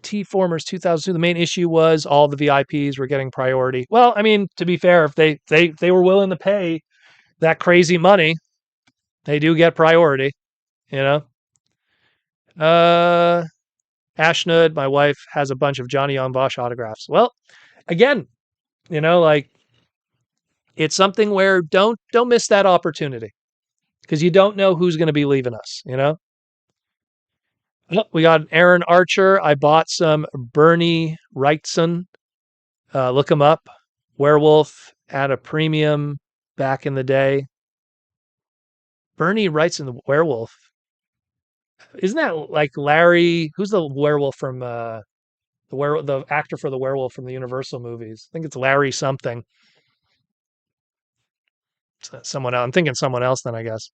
T Formers 2002. The main issue was all the VIPs were getting priority. Well, I mean, to be fair, if they were willing to pay that crazy money, they do get priority, you know. Uh Ashnud, my wife, has a bunch of Johnny Young Bosch autographs. Well, again, like it's something where don't miss that opportunity because you don't know who's going to be leaving us. Oh, we got Aaron Archer. I bought some Bernie Wrightson. Look him up. Werewolf at a premium back in the day. Bernie Wrightson, the werewolf. Isn't that like Larry? Who's the werewolf from the actor for the werewolf from the Universal movies? I think it's Larry something. Someone else. I'm thinking someone else then, I guess.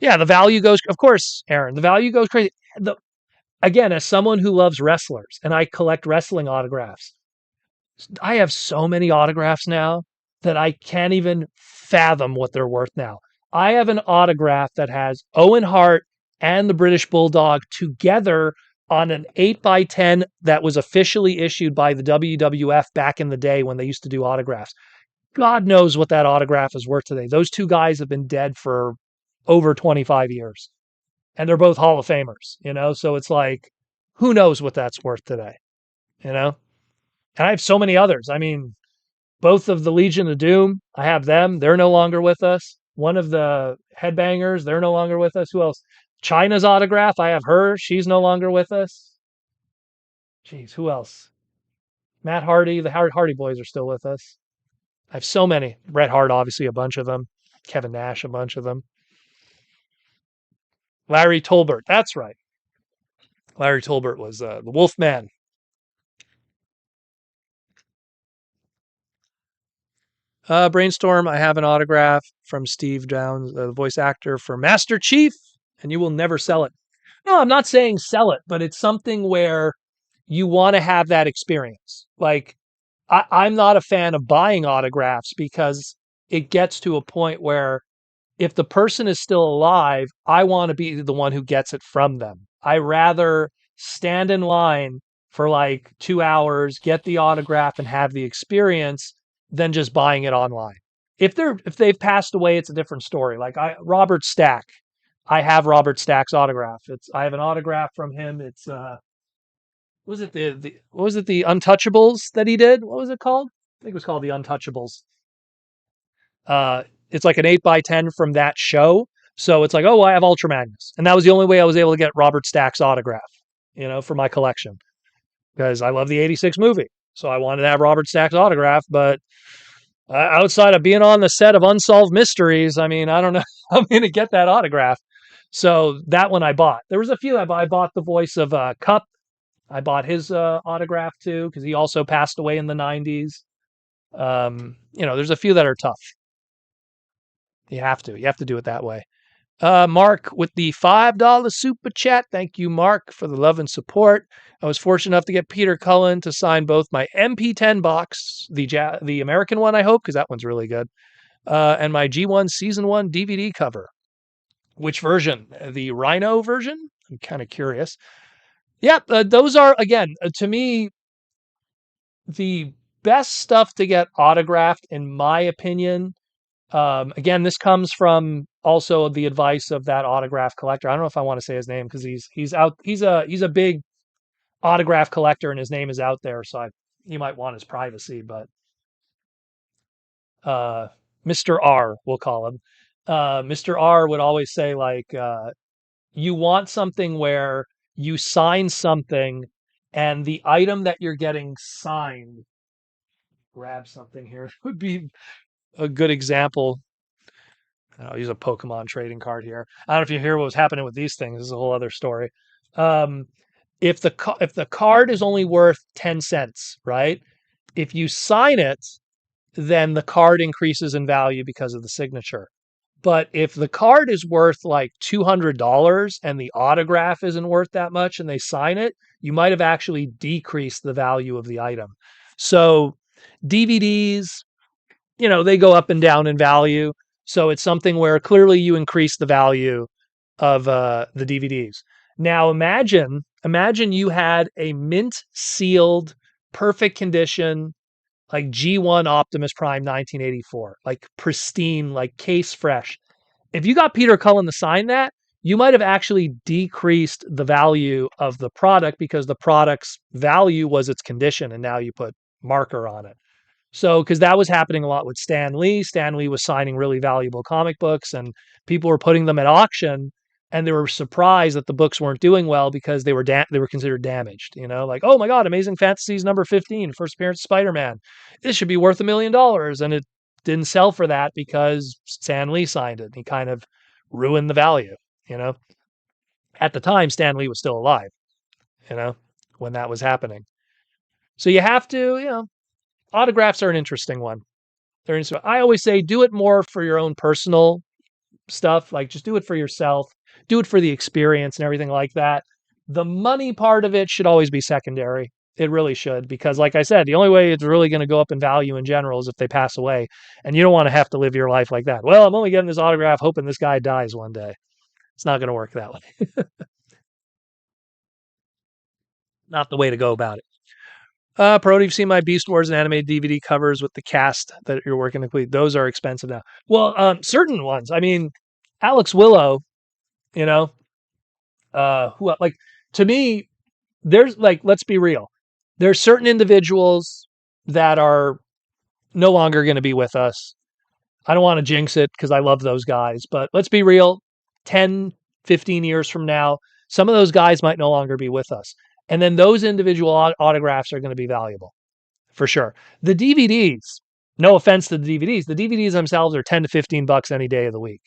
Yeah, the value goes, of course, Aaron. The value goes crazy. Again, as someone who loves wrestlers and I collect wrestling autographs, I have so many autographs now that I can't even fathom what they're worth now. I have an autograph that has Owen Hart and the British Bulldog together on an 8x10 that was officially issued by the WWF back in the day when they used to do autographs. God knows what that autograph is worth today. Those two guys have been dead for over 25 years and they're both Hall of Famers, so it's like, who knows what that's worth today, you know? And I have so many others. I mean, both of the Legion of Doom, I have them. They're no longer with us. One of the headbangers, they're no longer with us. Who else? China's autograph, I have her. She's no longer with us. Jeez, who else? Matt Hardy, the Hardy Boys are still with us. I have so many. Bret Hart, obviously, a bunch of them. Kevin Nash, a bunch of them. Larry Tolbert, that's right. Larry Tolbert was the Wolfman. Brainstorm, I have an autograph from Steve Downs, the voice actor for Master Chief and you will never sell it. No, I'm not saying sell it, but it's something where you want to have that experience. Like, I'm not a fan of buying autographs because it gets to a point where if the person is still alive, I want to be the one who gets it from them. I rather stand in line for like 2 hours, get the autograph, and have the experience than just buying it online. If they've passed away, it's a different story. Like Robert Stack, I have Robert Stack's autograph. I have an autograph from him. It's was it the what was it, the Untouchables that he did? What was it called? I think it was called the Untouchables. It's like an 8x10 from that show. So it's like, oh, I have Ultra Magnus. And that was the only way I was able to get Robert Stack's autograph, for my collection because I love the 86 movie. So I wanted to have Robert Stack's autograph. But outside of being on the set of Unsolved Mysteries, I mean, I don't know how I'm going to get that autograph. So that one I bought. There was a few I bought. I bought the voice of Cup. I bought his autograph too because he also passed away in the 90s. There's a few that are tough. You have to. You have to do it that way. Mark with the $5 super chat. Thank you, Mark, for the love and support. I was fortunate enough to get Peter Cullen to sign both my MP10 box, the American one, I hope, because that one's really good, and my G1 Season 1 DVD cover. Which version? The Rhino version? I'm kind of curious. Yeah, those are, again, to me, the best stuff to get autographed, in my opinion. Again, this comes from also the advice of that autograph collector. I don't know if I want to say his name because he's out. He's a big autograph collector, and his name is out there, so he might want his privacy. But uh, Mr. R, we'll call him. Mr. R would always say like, you want something where you sign something, and the item that you're getting signed. Grab something here would be a good example. I'll use a Pokemon trading card here. I don't know if you hear what was happening with these things. This is a whole other story. Um, if the card is only worth 10 cents, right? If you sign it, then the card increases in value because of the signature. But if the card is worth like $200 and the autograph isn't worth that much and they sign it, you might have actually decreased the value of the item. So DVDs, they go up and down in value. So it's something where clearly you increase the value of the DVDs. Now imagine you had a mint sealed, perfect condition, like G1 Optimus Prime 1984, like pristine, like case fresh. If you got Peter Cullen to sign that, you might have actually decreased the value of the product because the product's value was its condition, and now you put marker on it. So, because that was happening a lot with Stan Lee. Stan Lee was signing really valuable comic books, and people were putting them at auction, and they were surprised that the books weren't doing well because they were considered damaged. Like, oh my God, Amazing Fantasies number 15, first appearance of Spider-Man. This should be worth $1 million, and it didn't sell for that because Stan Lee signed it. And he kind of ruined the value. You know, at the time, Stan Lee was still alive. You know, when that was happening. So you have to, autographs are an interesting one. I always say do it more for your own personal stuff. Like just do it for yourself, do it for the experience and everything like that. The money part of it should always be secondary. It really should, because like I said, the only way it's really going to go up in value in general is if they pass away. And you don't want to have to live your life like that. Well, I'm only getting this autograph hoping this guy dies one day. It's not going to work that way. Not the way to go about it. Pro, you've seen my Beast Wars and anime DVD covers with the cast that you're working to complete. Those are expensive now. Well, certain ones. I mean, Alex Willow, you know, who like to me, there's like, let's be real. There's certain individuals that are no longer going to be with us. I don't want to jinx it because I love those guys, but let's be real. 10, 15 years from now, some of those guys might no longer be with us. And then those individual autographs are going to be valuable for sure. The DVDs, no offense to the DVDs themselves are 10 to 15 bucks any day of the week.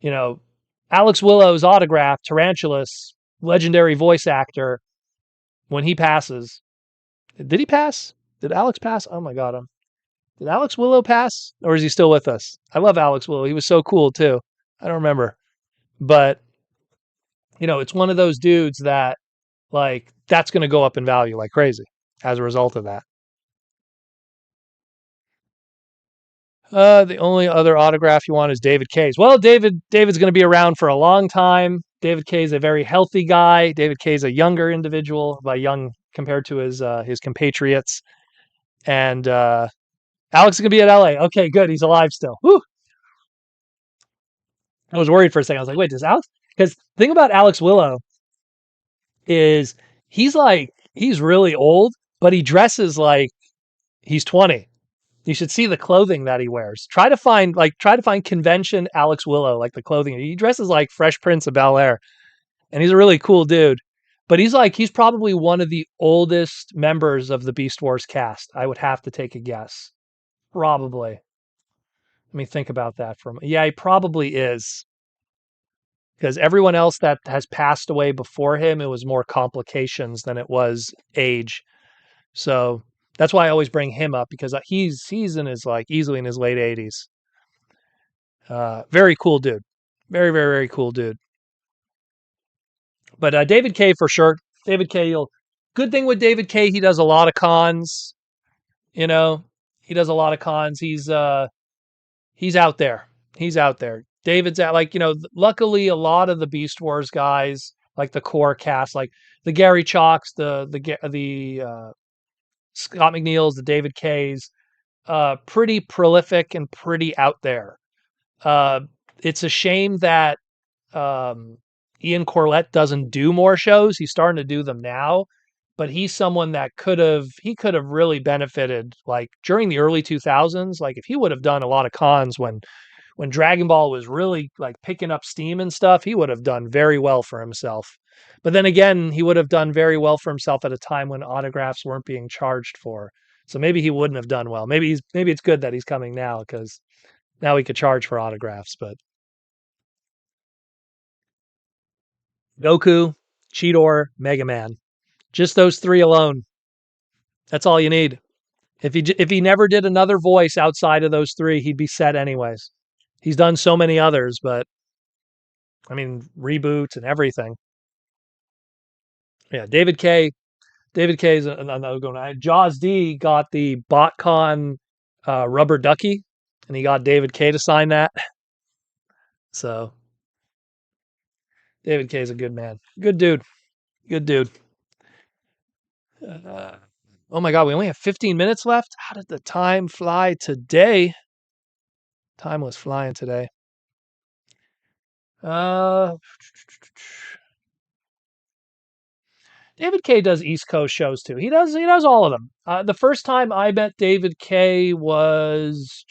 You know, Alex Willow's autograph, Tarantulas, legendary voice actor, when he passes, did he pass? Did Alex pass? Oh my God. Did Alex Willow pass, or is he still with us? I love Alex Willow. He was so cool too. I don't remember, but It's one of those dudes that like that's going to go up in value like crazy as a result of that. The only other autograph you want is David K's. Well, David's going to be around for a long time. David K is a very healthy guy. David K is a younger individual, by young compared to his compatriots. And Alex is going to be at LA. Okay, good. He's alive still. Whew. I was worried for a second. I was like, wait, does Alex? Because the thing about Alex Willow is he's really old, but he dresses like he's 20. You should see the clothing that he wears. Try to find convention Alex Willow, like the clothing. He dresses like Fresh Prince of Bel-Air, and he's a really cool dude. But he's probably one of the oldest members of the Beast Wars cast. I would have to take a guess. Probably. Let me think about that for a minute. Yeah, he probably is. Because everyone else that has passed away before him, it was more complications than it was age. So that's why I always bring him up, because he's in his like easily in his late 80s. Very cool dude. Very, very, very cool dude. But David K for sure. David K. Good thing with David K. He does a lot of cons. You know, he does a lot of cons. He's out there. He's out there. David's at luckily a lot of the Beast Wars guys, like the core cast, like the Gary Chalks, the Scott McNeils, the David K's, pretty prolific and pretty out there. Uh, it's a shame that Ian Corlett doesn't do more shows. He's starting to do them now, but he's someone that could have really benefited like during the early 2000s. Like if he would have done a lot of cons when Dragon Ball was really like picking up steam and stuff, he would have done very well for himself. But then again, he would have done very well for himself at a time when autographs weren't being charged for. So maybe he wouldn't have done well. Maybe it's good that he's coming now, because now he could charge for autographs. But Goku, Cheetor, Mega Man, just those three alone. That's all you need. If he never did another voice outside of those three, he'd be set anyways. He's done so many others, but I mean reboots and everything. Yeah, David K. David K is another going. Jaws D got the BotCon rubber ducky, and he got David K to sign that. So David K is a good man, good dude, good dude. Uh, oh my God, we only have 15 minutes left. How did the time fly today? Time was flying today. Uh, David K does East Coast shows too. He does all of them. The first time I met David K was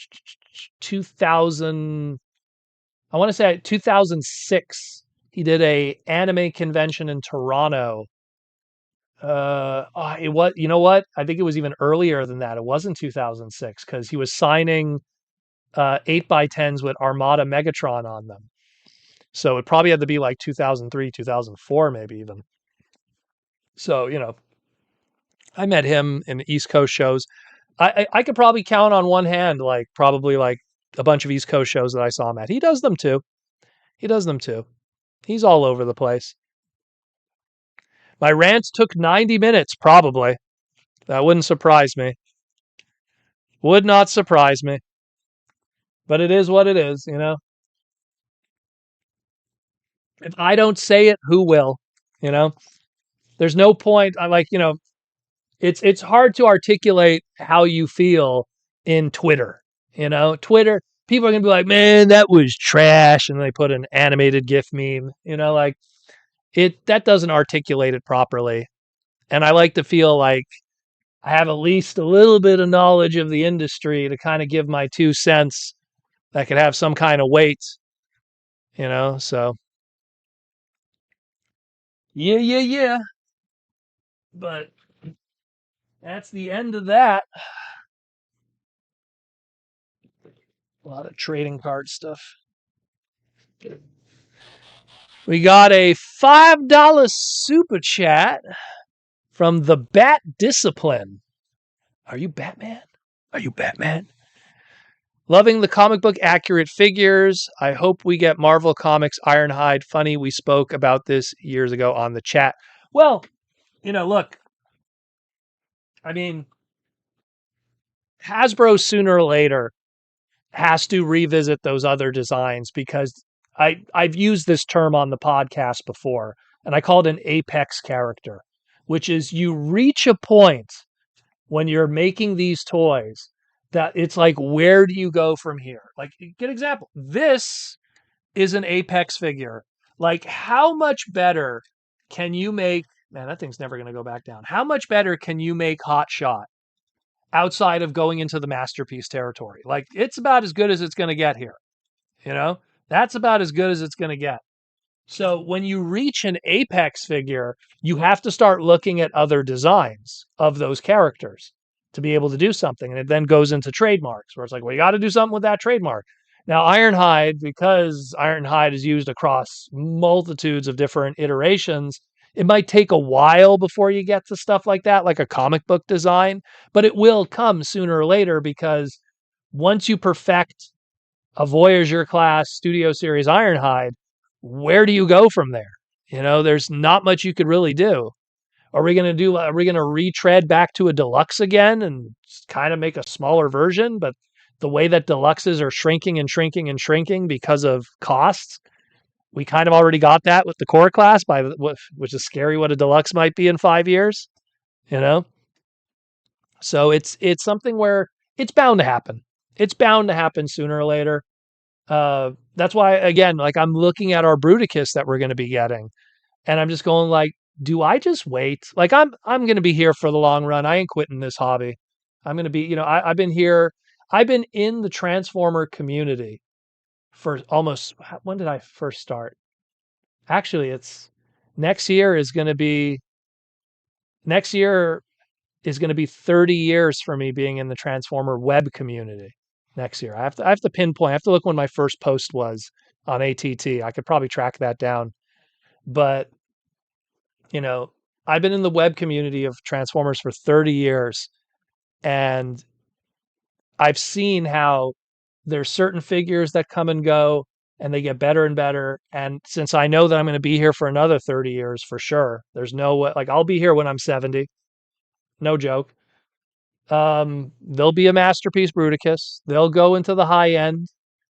2000. I want to say 2006. He did a anime convention in Toronto. It was, you know what? I think it was even earlier than that. It wasn't 2006, because he was signing 8x10s with Armada Megatron on them. So it probably had to be like 2003, 2004, maybe even. So, I met him in East Coast shows. I could probably count on one hand, like probably like a bunch of East Coast shows that I saw him at. He does them too. He does them too. He's all over the place. My rant took 90 minutes, probably. That wouldn't surprise me. Would not surprise me. But it is what it is. If I don't say it, who will? You know? There's no point. It's hard to articulate how you feel in Twitter. Twitter, people are gonna be like, man, that was trash, and they put an animated GIF meme. Like that doesn't articulate it properly. And I like to feel like I have at least a little bit of knowledge of the industry to kind of give my 2 cents that could have some kind of weight. So yeah, yeah, yeah. But that's the end of that. A lot of trading card stuff. We got a $5 super chat from the Bat Discipline. Are you Batman? Are you Batman? Loving the comic book accurate figures. I hope we get Marvel Comics Ironhide. Funny, we spoke about this years ago on the chat. Well, look, I mean, Hasbro sooner or later has to revisit those other designs because I've used this term on the podcast before, and I call it an apex character, which is you reach a point when you're making these toys that it's like, where do you go from here? Like, get an example. This is an apex figure. Like, how much better can you make? Man, that thing's never going to go back down. How much better can you make Hot Shot outside of going into the masterpiece territory? Like, it's about as good as it's going to get here. You know, that's about as good as it's going to get. So when you reach an apex figure, you have to start looking at other designs of those characters to be able to do something. And it then goes into trademarks where it's like, well, you got to do something with that trademark. Now, Ironhide, because Ironhide is used across multitudes of different iterations, it might take a while before you get to stuff like that, like a comic book design, but it will come sooner or later because once you perfect a Voyager class Studio Series Ironhide, where do you go from there? There's not much you could really do. Are we going to retread back to a deluxe again and kind of make a smaller version? But the way that deluxes are shrinking and shrinking and shrinking because of costs, we kind of already got that with the core class, which is scary what a deluxe might be in 5 years, you know? So it's something where it's bound to happen. It's bound to happen sooner or later. That's why, again, like I'm looking at our Bruticus that we're going to be getting, and I'm just going like, do I just wait? Like I'm going to be here for the long run. I ain't quitting this hobby. I'm going to be, I've been here. I've been in the Transformer community for almost, when did I first start? Actually, it's next year is going to be, next year is going to be 30 years for me being in the Transformer web community next year. I have to pinpoint. I have to look when my first post was on ATT. I could probably track that down. But, you know, I've been in the web community of Transformers for 30 years, and I've seen how there's certain figures that come and go and they get better and better. And since I know that I'm going to be here for another 30 years for sure, there's no way, like I'll be here when I'm 70. No joke. There'll be a masterpiece Bruticus. They'll go into the high end.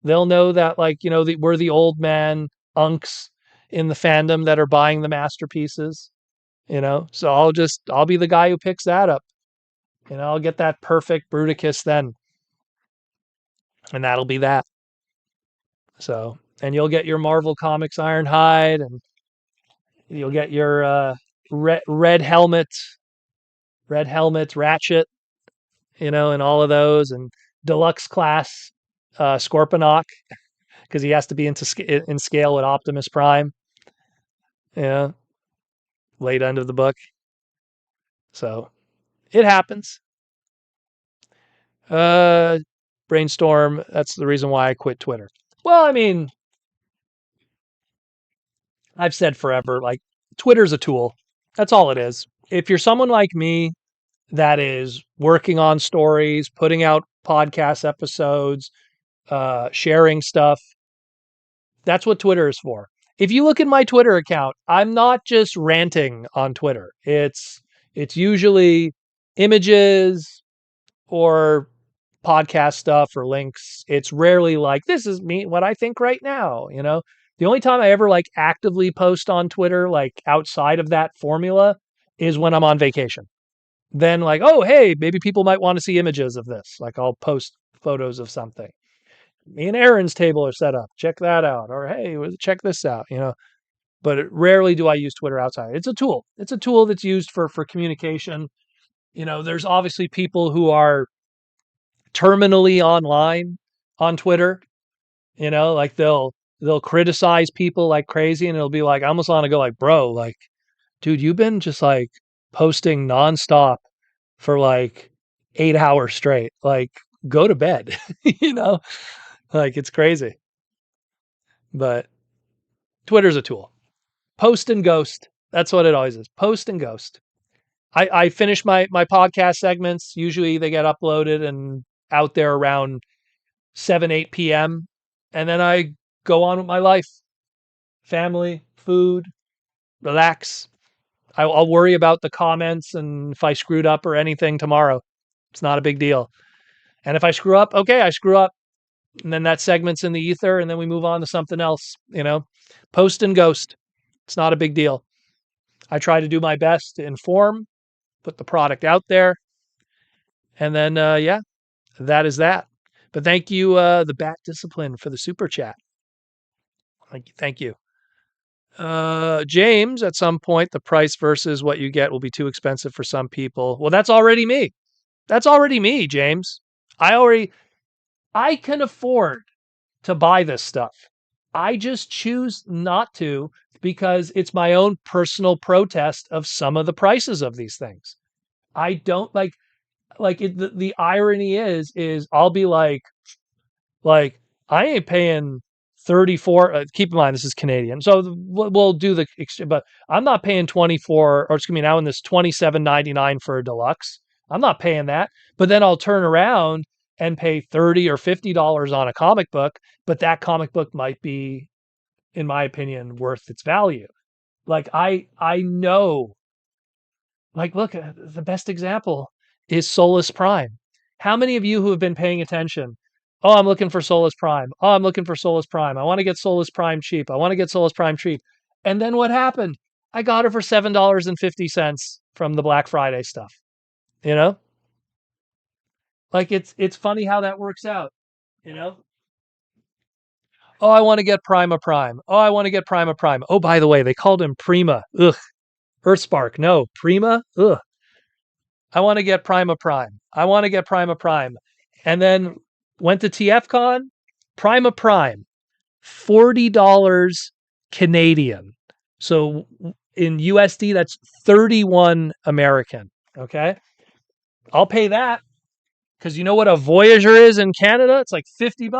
They'll know that, like, we're the old man unks in the fandom that are buying the masterpieces, So I'll be the guy who picks that up. I'll get that perfect Bruticus then. And that'll be that. So, and you'll get your Marvel Comics Ironhide, and you'll get your red helmet Ratchet, and all of those, and deluxe class Scorponok, because he has to be in scale with Optimus Prime. Yeah, late end of the book. So it happens. Brainstorm. That's the reason why I quit Twitter. Well, I mean, I've said forever, like, Twitter's a tool. That's all it is. If you're someone like me that is working on stories, putting out podcast episodes, sharing stuff, that's what Twitter is for. If you look at my Twitter account, I'm not just ranting on Twitter. It's usually images or podcast stuff or links. It's rarely like, this is me, what I think right now. The only time I ever like actively post on Twitter, like outside of that formula, is when I'm on vacation. Then like, oh, hey, maybe people might want to see images of this. Like I'll post photos of something. Me and Aaron's table are set up. Check that out. Or, hey, check this out, But rarely do I use Twitter outside. It's a tool. It's a tool that's used for communication. There's obviously people who are terminally online on Twitter. Like they'll criticize people like crazy, and it'll be like, I almost want to go like, bro, like, dude, you've been just like posting nonstop for like 8 hours straight. Like, go to bed, like it's crazy. But Twitter's a tool. Post and ghost. That's what it always is. Post and ghost. I finish my podcast segments. Usually they get uploaded and out there around 7, 8 p.m. And then I go on with my life, family, food, relax. I'll worry about the comments and if I screwed up or anything tomorrow. It's not a big deal. And if I screw up, okay, I screw up. And then that segment's in the ether and then we move on to something else, post and ghost. It's not a big deal. I try to do my best to inform, put the product out there. And then, yeah, that is that. But thank you, the Bat Discipline, for the super chat. Thank you. James, at some point, the price versus what you get will be too expensive for some people. Well, that's already me. That's already me, James. I can afford to buy this stuff. I just choose not to because it's my own personal protest of some of the prices of these things. I don't like it, the irony is I'll be like I ain't paying 34. Keep in mind this is Canadian, so we'll do the. But I'm not paying 24, or excuse me, now in this 27.99 for a deluxe. I'm not paying that. But then I'll turn around and pay $30 or $50 on a comic book. But that comic book might be, in my opinion, worth its value. Like I know. Like, look, the best example is Solus Prime. How many of you who have been paying attention? Oh, I'm looking for Solus Prime. Oh, I'm looking for Solus Prime. I want to get Solus Prime cheap. I want to get Solus Prime cheap. And then what happened? I got it for $7.50 from the Black Friday stuff. You know? Like it's funny how that works out, you know? Oh, I want to get Prima Prime. Oh, I want to get Prima Prime. Oh, by the way, they called him Prima. Ugh. Earthspark. No, Prima. Ugh. I want to get Prima Prime. I want to get Prima Prime. And then went to TFCon, Prima Prime, $40 Canadian. So in USD, that's 31 American. Okay. I'll pay that because you know what a Voyager is in Canada? It's like $50,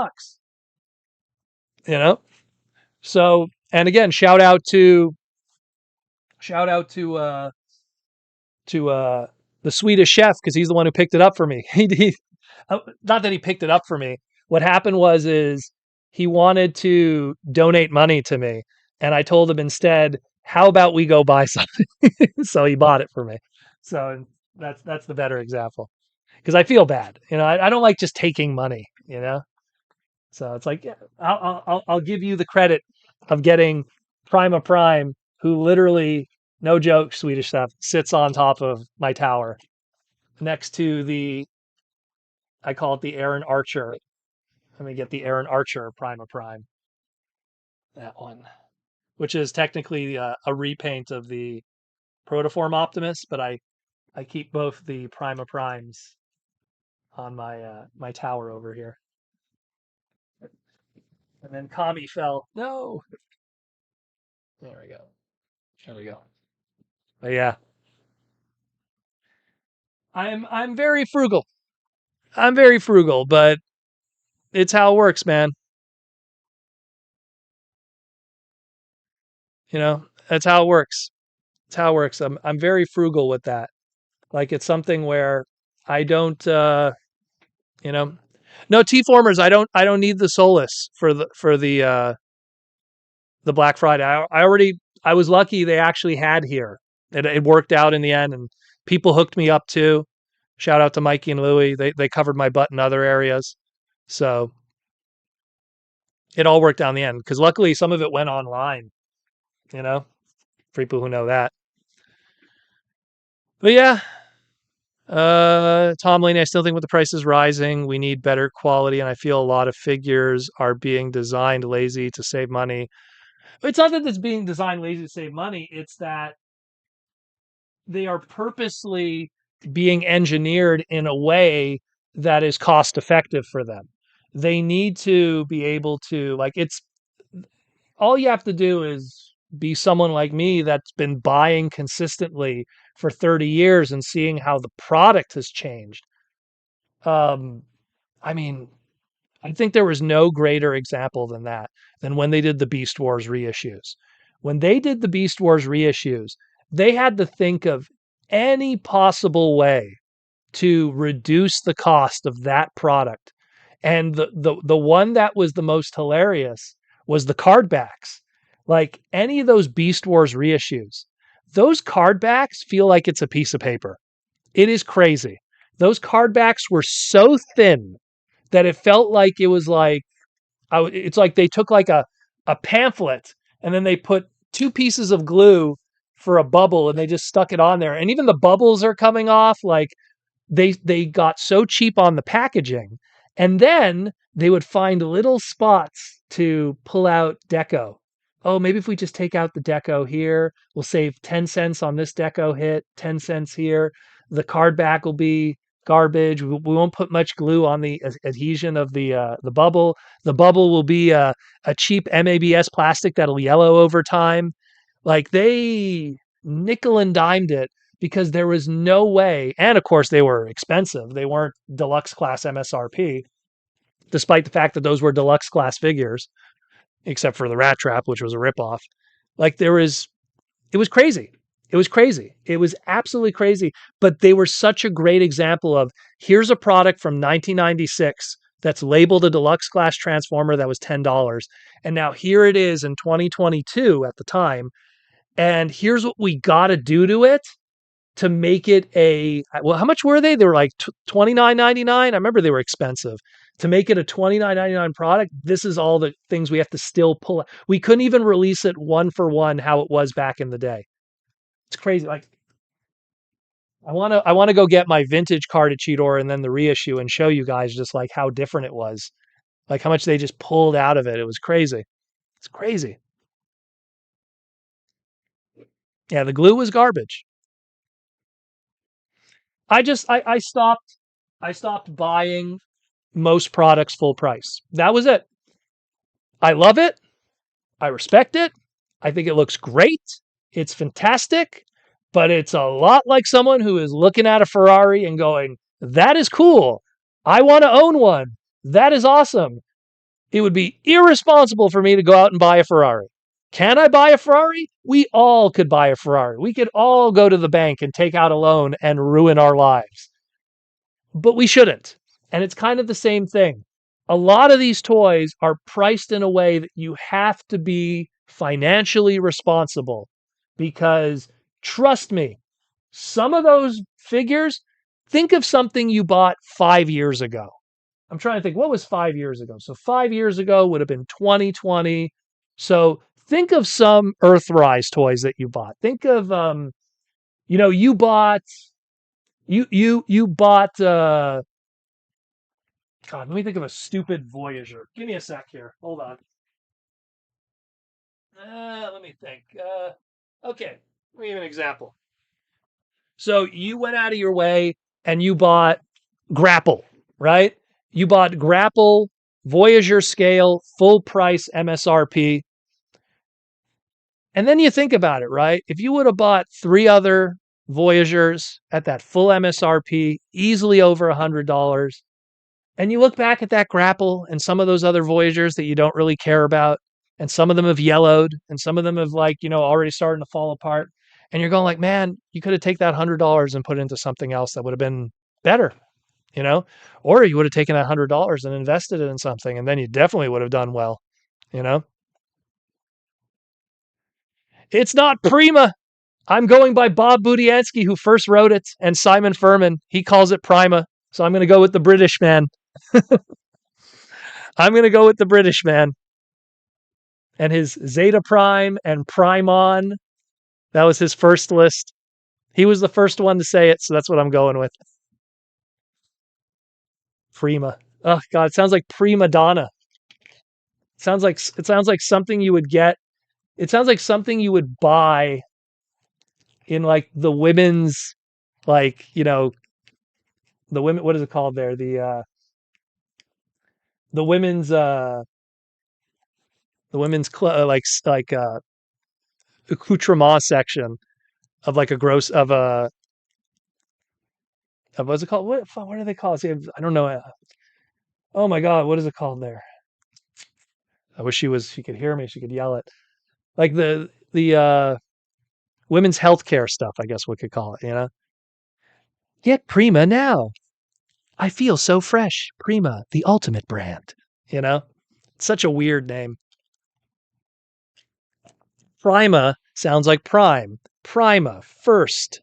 you know? So, and again, shout out to the Swedish chef because he's the one who picked it up for me. Not that he picked it up for me. What happened is he wanted to donate money to me, and I told him instead, "How about we go buy something?" So he bought it for me. So that's the better example because I feel bad. I don't like just taking money. So it's like, yeah, I'll give you the credit of getting Prima Prime, who literally, no joke, Swedish stuff, sits on top of my tower next to I call it the Aaron Archer. Let me get the Aaron Archer Prima Prime. That one, which is technically a repaint of the Protoform Optimus, but I keep both the Prima Primes on my tower over here. And then Kami fell. No. There we go. There we go. But yeah, I'm very frugal. I'm very frugal, but it's how it works, man. That's how it works. It's how it works. I'm very frugal with that. Like it's something where I don't no T-formers, I don't need the Solus for the Black Friday. I was lucky they actually had here. It worked out in the end and people hooked me up too. Shout out to Mikey and Louie. They covered my butt in other areas. So it all worked out in the end because luckily some of it went online, for people who know that. But yeah, Tom Laney, I still think with the prices rising, we need better quality, and I feel a lot of figures are being designed lazy to save money. It's not that it's being designed lazy to save money; it's that they are purposely being engineered in a way that is cost effective for them. They need to be able to it's all you have to do is be someone like me that's been buying consistently for 30 years and seeing how the product has changed. Um, I mean, I think there was no greater example than when they did the Beast Wars reissues. When they did the Beast Wars reissues, they had to think of any possible way to reduce the cost of that product And the one that was the most hilarious was the card backs. Like any of those Beast Wars reissues, those card backs feel like it's a piece of paper. It is crazy. Those card backs were so thin that it felt like it was like it's like they took like a pamphlet and then they put two pieces of glue for a bubble and they just stuck it on there. And even the bubbles are coming off. Like they got so cheap on the packaging, and then they would find little spots to pull out deco. Oh, maybe if we just take out the deco here, we'll save 10 cents on this deco hit, 10 cents here. The card back will be garbage. We won't put much glue on the adhesion of the bubble. The bubble will be a cheap MABS plastic that'll yellow over time. Like they nickel and dimed it because there was no way. And of course, they were expensive. They weren't deluxe class MSRP, despite the fact that those were deluxe class figures, except for the Rat Trap, which was a ripoff. Like it was crazy. It was crazy. It was absolutely crazy. But they were such a great example of here's a product from 1996 that's labeled a deluxe class transformer that was $10. And now here it is in 2022 at the time. And here's what we got to do to it to make it well, how much were they? They were like $29.99. I remember they were expensive. To make it a $29.99 product, this is all the things we have to still pull out. We couldn't even release it one for one how it was back in the day. It's crazy. Like I want to go get my vintage card at Cheetor and then the reissue and show you guys just like how different it was. Like how much they just pulled out of it. It was crazy. It's crazy. Yeah, the glue was garbage. I stopped buying most products full price. That was it. I love it. I respect it. I think it looks great. It's fantastic, but it's a lot like someone who is looking at a Ferrari and going, that is cool. I want to own one. That is awesome. It would be irresponsible for me to go out and buy a Ferrari. Can I buy a Ferrari? We all could buy a Ferrari. We could all go to the bank and take out a loan and ruin our lives. But we shouldn't. And it's kind of the same thing. A lot of these toys are priced in a way that you have to be financially responsible because trust me, some of those figures, think of something you bought 5 years ago. I'm trying to think, what was 5 years ago? So 5 years ago would have been 2020. So think of some Earthrise toys that you bought. Think of, you bought, you bought, God, let me think of a stupid Voyager. Give me a sec here. Hold on. Let me think. Okay, let me give an example. So you went out of your way and you bought Grapple, right? You bought Grapple, Voyager scale, full price MSRP. And then you think about it, right? If you would have bought three other Voyagers at that full MSRP, easily over $100, and you look back at that Grapple and some of those other Voyagers that you don't really care about, and some of them have yellowed, and some of them have already starting to fall apart, and you're going like, man, you could have taken that $100 and put it into something else that would have been better, you know, or you would have taken that $100 and invested it in something, and then you definitely would have done well, you know. It's not Prima. I'm going by Bob Budiansky, who first wrote it, and Simon Furman. He calls it Prima, so I'm going to go with the British man. I'm going to go with the British man and his Zeta Prime and Primon. That was his first list. He was the first one to say it, so that's what I'm going with. Prima. Oh God, it sounds like prima donna. It sounds like something you would get. It sounds like something you would buy in like the women's, like the women. What is it called there? The women's accoutrement section of like a gross of what's it called? What do they call it? See, I don't know. Oh my God, what is it called there? I wish she could hear me. She could yell it. Like the women's healthcare stuff, I guess we could call it. Get Prima now. I feel so fresh. Prima, the ultimate brand. You know, it's such a weird name. Prima sounds like prime. Prima, first.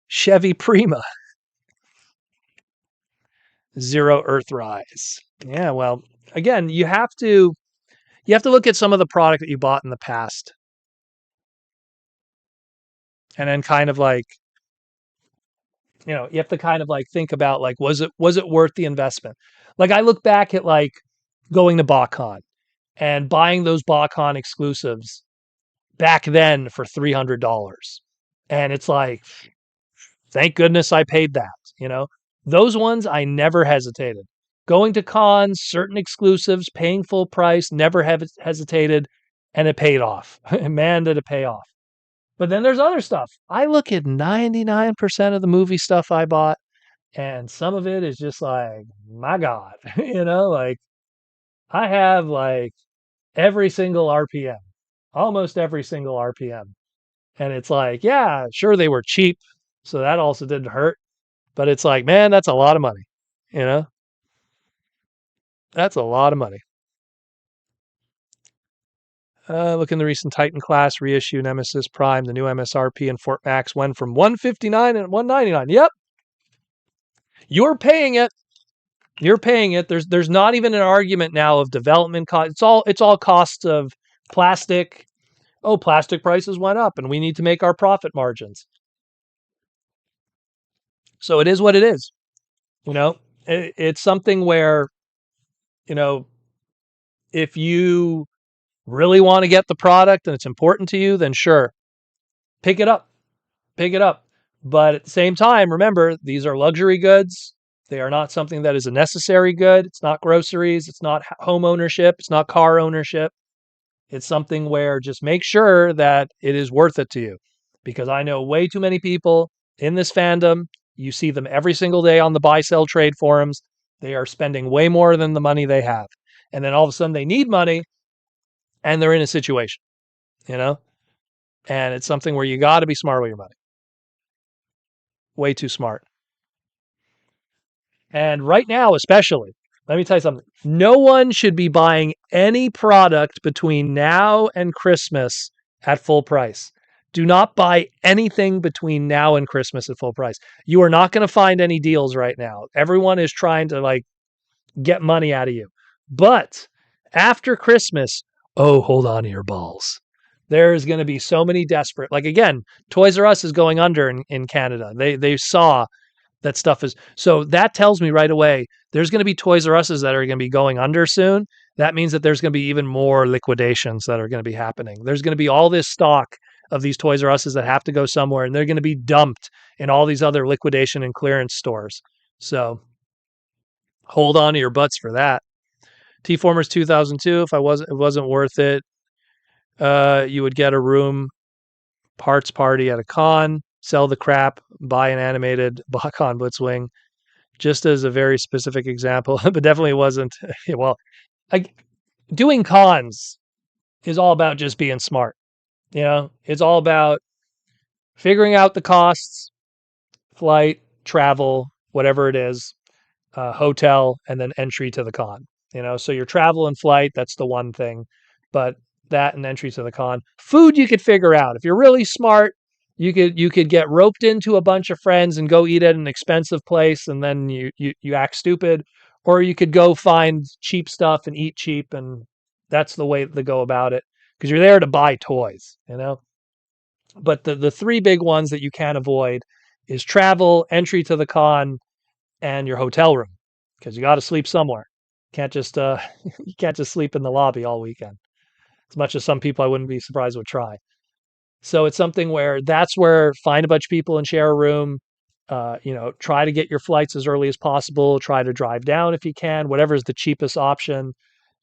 Chevy Prima, zero Earthrise. Yeah, well, again, you have to look at some of the product that you bought in the past and then kind of like, you have to kind of like think about like was it worth the investment? Like I look back at like going to BotCon and buying those BotCon exclusives back then for $300. And it's like, thank goodness I paid that. Those ones I never hesitated. Going to cons, certain exclusives, paying full price, never have hesitated, and it paid off. Man, did it pay off. But then there's other stuff. I look at 99% of the movie stuff I bought, and some of it is just like, my God, like I have like every single RPM, almost every single RPM. And it's like, yeah, sure, they were cheap. So that also didn't hurt. But it's like, man, that's a lot of money. You know, that's a lot of money. Look in the recent Titan class reissue Nemesis Prime, the new MSRP and Fort Max went from 159 and 199. Yep, you're paying it. You're paying it. There's not even an argument now of development cost. It's all costs of plastic. Oh, plastic prices went up, and we need to make our profit margins. So it is what it is. You know, it's something where you know if you really want to get the product and it's important to you, then sure, pick it up. Pick it up. But at the same time, remember, these are luxury goods. They are not something that is a necessary good. It's not groceries. It's not home ownership. It's not car ownership. It's something where just make sure that it is worth it to you. Because I know way too many people in this fandom. You see them every single day on the buy sell trade forums. They are spending way more than the money they have. And then all of a sudden they need money and they're in a situation, you know? And it's something where you got to be smart with your money. Way too smart. And right now, especially, let me tell you something. No one should be buying any product between now and Christmas at full price. Do not buy anything between now and Christmas at full price. You are not going to find any deals right now. Everyone is trying to like get money out of you. But after Christmas, oh, hold on to your balls. There's going to be so many desperate. Like again, Toys R Us is going under in Canada. They saw that stuff is so that tells me right away there's going to be Toys R Us's that are going to be going under soon. That means that there's going to be even more liquidations that are going to be happening. There's going to be all this stock of these Toys R Us's that have to go somewhere and they're going to be dumped in all these other liquidation and clearance stores. So hold on to your butts for that. T-Formers 2002, if it wasn't worth it, you would get a room parts party at a con, sell the crap, buy an animated Bakan Blitzwing, just as a very specific example, but definitely wasn't. Well, I, doing cons is all about just being smart. It's all about figuring out the costs, flight, travel, whatever it is, hotel, and then entry to the con. So your travel and flight, that's the one thing, but that and entry to the con. Food you could figure out if you're really smart. You could get roped into a bunch of friends and go eat at an expensive place, and then you act stupid, or you could go find cheap stuff and eat cheap, and that's the way to go about it because you're there to buy toys. But the three big ones that you can't avoid is travel, entry to the con, and your hotel room because you got to sleep somewhere. Can't just you can't just sleep in the lobby all weekend. As much as some people I wouldn't be surprised would try. So it's something where that's where find a bunch of people and share a room. Try to get your flights as early as possible. Try to drive down if you can, whatever is the cheapest option.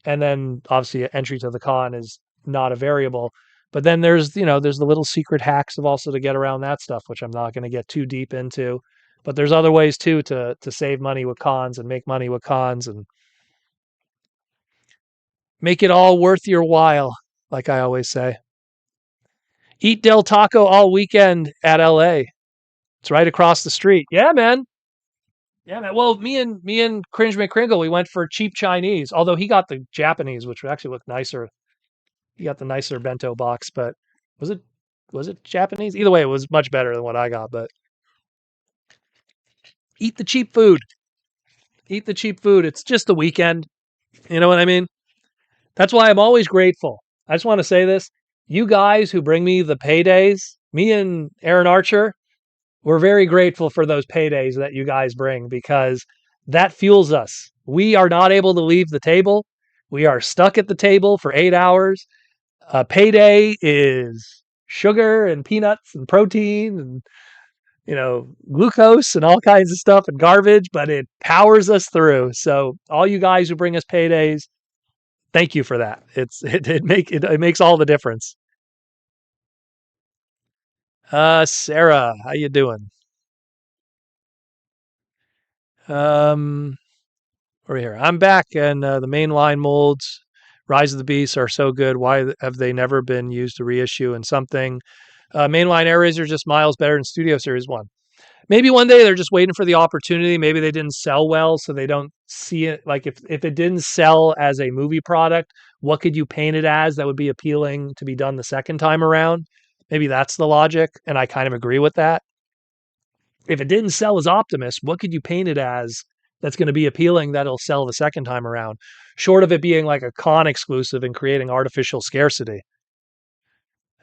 And then obviously entry to the con is not a variable. But then there's the little secret hacks of also to get around that stuff, which I'm not going to get too deep into. But there's other ways too to save money with cons and make money with cons and make it all worth your while, like I always say. Eat Del Taco all weekend at LA. It's right across the street. Yeah, man. Yeah, man. Well, me and Cringe McCringle, we went for cheap Chinese. Although he got the Japanese, which actually looked nicer. He got the nicer bento box, but was it was it Japanese? Either way, it was much better than what I got. But eat the cheap food. Eat the cheap food. It's just the weekend. You know what I mean? That's why I'm always grateful. I just want to say this. You guys who bring me the paydays, me and Aaron Archer, we're very grateful for those paydays that you guys bring because that fuels us. We are not able to leave the table. We are stuck at the table for 8 hours. Payday is sugar and peanuts and protein and glucose and all kinds of stuff and garbage, but it powers us through. So all you guys who bring us paydays, thank you for that. It makes all the difference. Sarah, how you doing? Um, we're here. I'm back, and the mainline molds, Rise of the Beasts, are so good. Why have they never been used to reissue in something? Mainline Air Razor just miles better than Studio Series One. Maybe one day they're just waiting for the opportunity. Maybe they didn't sell well, so they don't see it. Like if it didn't sell as a movie product, what could you paint it as that would be appealing to be done the second time around? Maybe that's the logic, and I kind of agree with that. If it didn't sell as Optimus, what could you paint it as that's going to be appealing that'll sell the second time around? Short of it being like a con exclusive and creating artificial scarcity.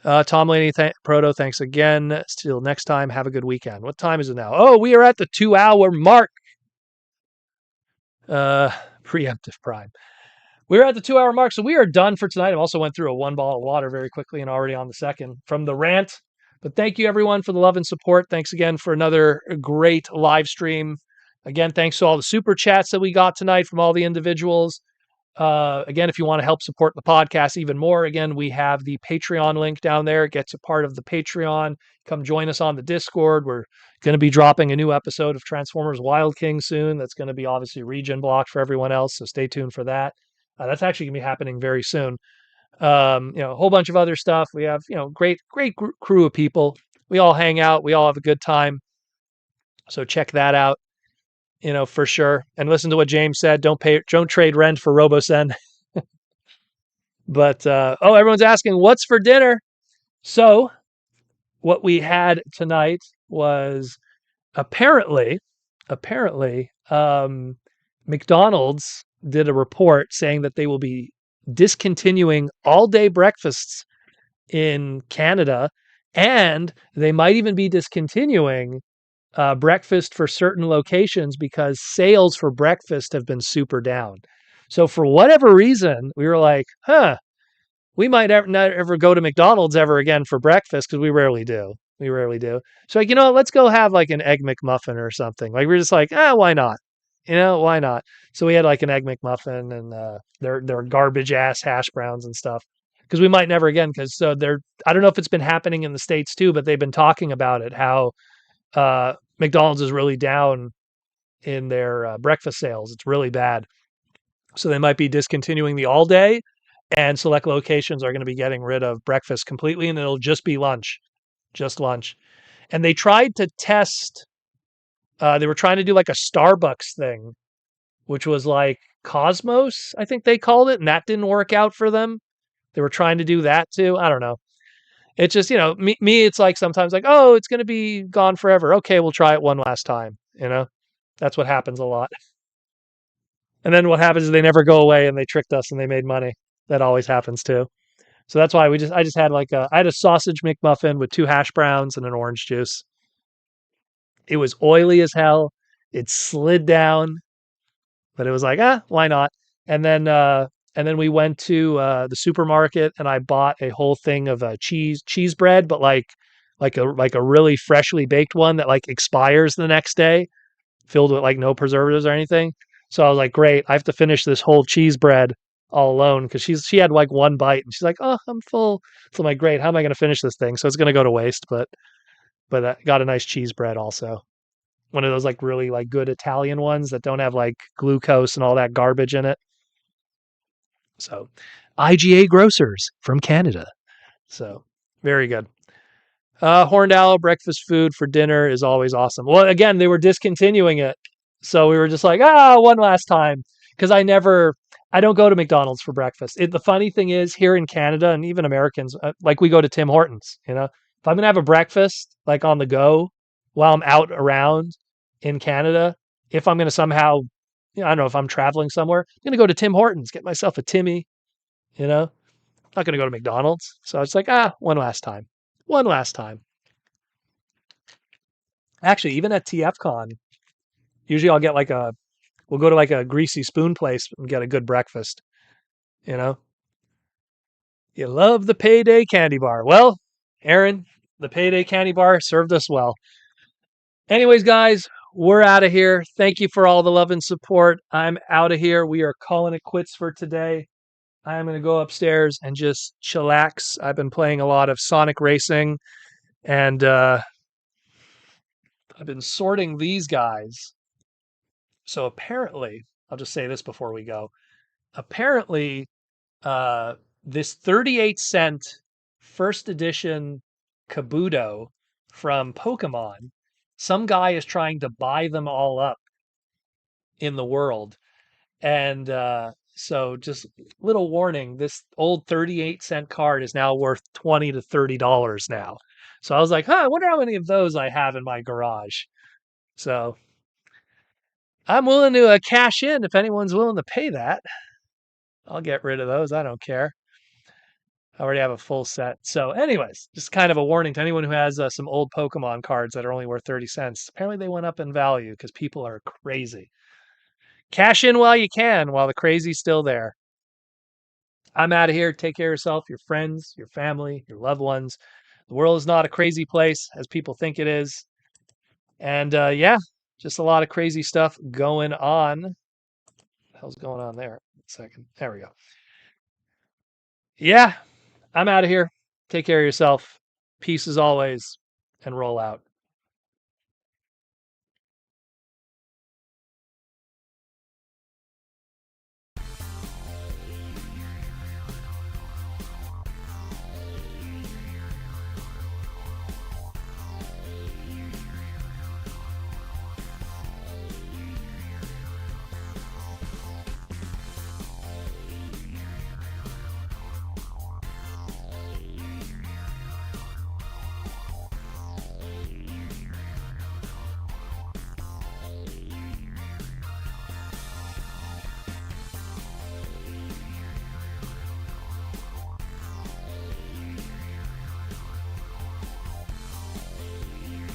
Tom Laney, Proto, thanks again. Till next time, have a good weekend. What time is it now? Oh, we are at the 2 hour mark. Uh, Preemptive Prime. We're at the 2 hour mark, so we are done for tonight. I also went through a one ball of water very quickly and already on the second from the rant. But thank you everyone for the love and support. Thanks again for another great live stream. Again, thanks to all the super chats that we got tonight from all the individuals. Again, if you want to help support the podcast even more, again, we have the Patreon link down there. It gets a part of the Patreon. Come join us on the Discord. We're going to be dropping a new episode of Transformers Wild King soon. That's going to be obviously region blocked for everyone else, so stay tuned for that. That's actually going to be happening very soon. A whole bunch of other stuff. We have, great crew of people. We all hang out. We all have a good time. So check that out, for sure. And listen to what James said. Don't trade rent for RoboSend. But everyone's asking what's for dinner. So what we had tonight was apparently, McDonald's did a report saying that they will be discontinuing all-day breakfasts in Canada, and they might even be discontinuing breakfast for certain locations because sales for breakfast have been super down. So for whatever reason, we were like, we might not ever go to McDonald's ever again for breakfast because we rarely do. We rarely do. So like, let's go have like an egg McMuffin or something. Like we're just like, why not? Why not? So we had like an egg McMuffin and their garbage ass hash browns and stuff because we might never again because I don't know if it's been happening in the States too, but they've been talking about it how McDonald's is really down in their breakfast sales. It's really bad. So they might be discontinuing the all day and select locations are going to be getting rid of breakfast completely and it'll just be lunch, just lunch. And they tried to test, they were trying to do like a Starbucks thing, which was like Cosmos, I think they called it. And that didn't work out for them. They were trying to do that too. I don't know. It's just, me, it's like sometimes like, oh, it's going to be gone forever. Okay, we'll try it one last time. That's what happens a lot. And then what happens is they never go away and they tricked us and they made money. That always happens too. So that's why I just had I had a sausage McMuffin with 2 hash browns and an orange juice. It was oily as hell. It slid down, but it was like, why not? And then we went to the supermarket and I bought a whole thing of cheese bread, but like a really freshly baked one that like expires the next day, filled with like no preservatives or anything. So I was like, great, I have to finish this whole cheese bread all alone because she had like one bite and she's like, oh, I'm full. So I'm like, great, how am I going to finish this thing? So it's going to go to waste, but I got a nice cheese bread also. One of those like really like good Italian ones that don't have like glucose and all that garbage in it. So IGA Grocers from Canada. So very good. Horned owl breakfast food for dinner is always awesome. Well, again, they were discontinuing it, so we were just like, one last time, because I don't go to McDonald's for breakfast. The funny thing is, here in Canada and even Americans, like we go to Tim Hortons. If I'm gonna have a breakfast like on the go while I'm out around in Canada, if I'm gonna somehow, I don't know, if I'm traveling somewhere, I'm gonna go to Tim Hortons, get myself a Timmy. You know, I'm not gonna go to McDonald's. So it's like, one last time, one last time. Actually, even at TFCon, usually we'll go to like a greasy spoon place and get a good breakfast. You know, you love the payday candy bar. Well, Aaron, the payday candy bar served us well. Anyways, guys, we're out of here. Thank you for all the love and support. I'm out of here. We are calling it quits for today. I'm going to go upstairs and just chillax. I've been playing a lot of Sonic Racing, and I've been sorting these guys. So apparently, I'll just say this before we go. Apparently, uh, this 38-cent first edition Kabuto from Pokemon, some guy is trying to buy them all up in the world. And so, just little warning, this old 38-cent card is now worth $20 to $30 now. So I was like, I wonder how many of those I have in my garage. So I'm willing to cash in if anyone's willing to pay that. I'll get rid of those. I don't care. I already have a full set. So, anyways, just kind of a warning to anyone who has some old Pokemon cards that are only worth 30 cents. Apparently, they went up in value because people are crazy. Cash in while you can, while the crazy's still there. I'm out of here. Take care of yourself, your friends, your family, your loved ones. The world is not a crazy place as people think it is. And yeah, just a lot of crazy stuff going on. What the hell's going on there? 1 second. There we go. Yeah, I'm out of here. Take care of yourself. Peace as always, and roll out.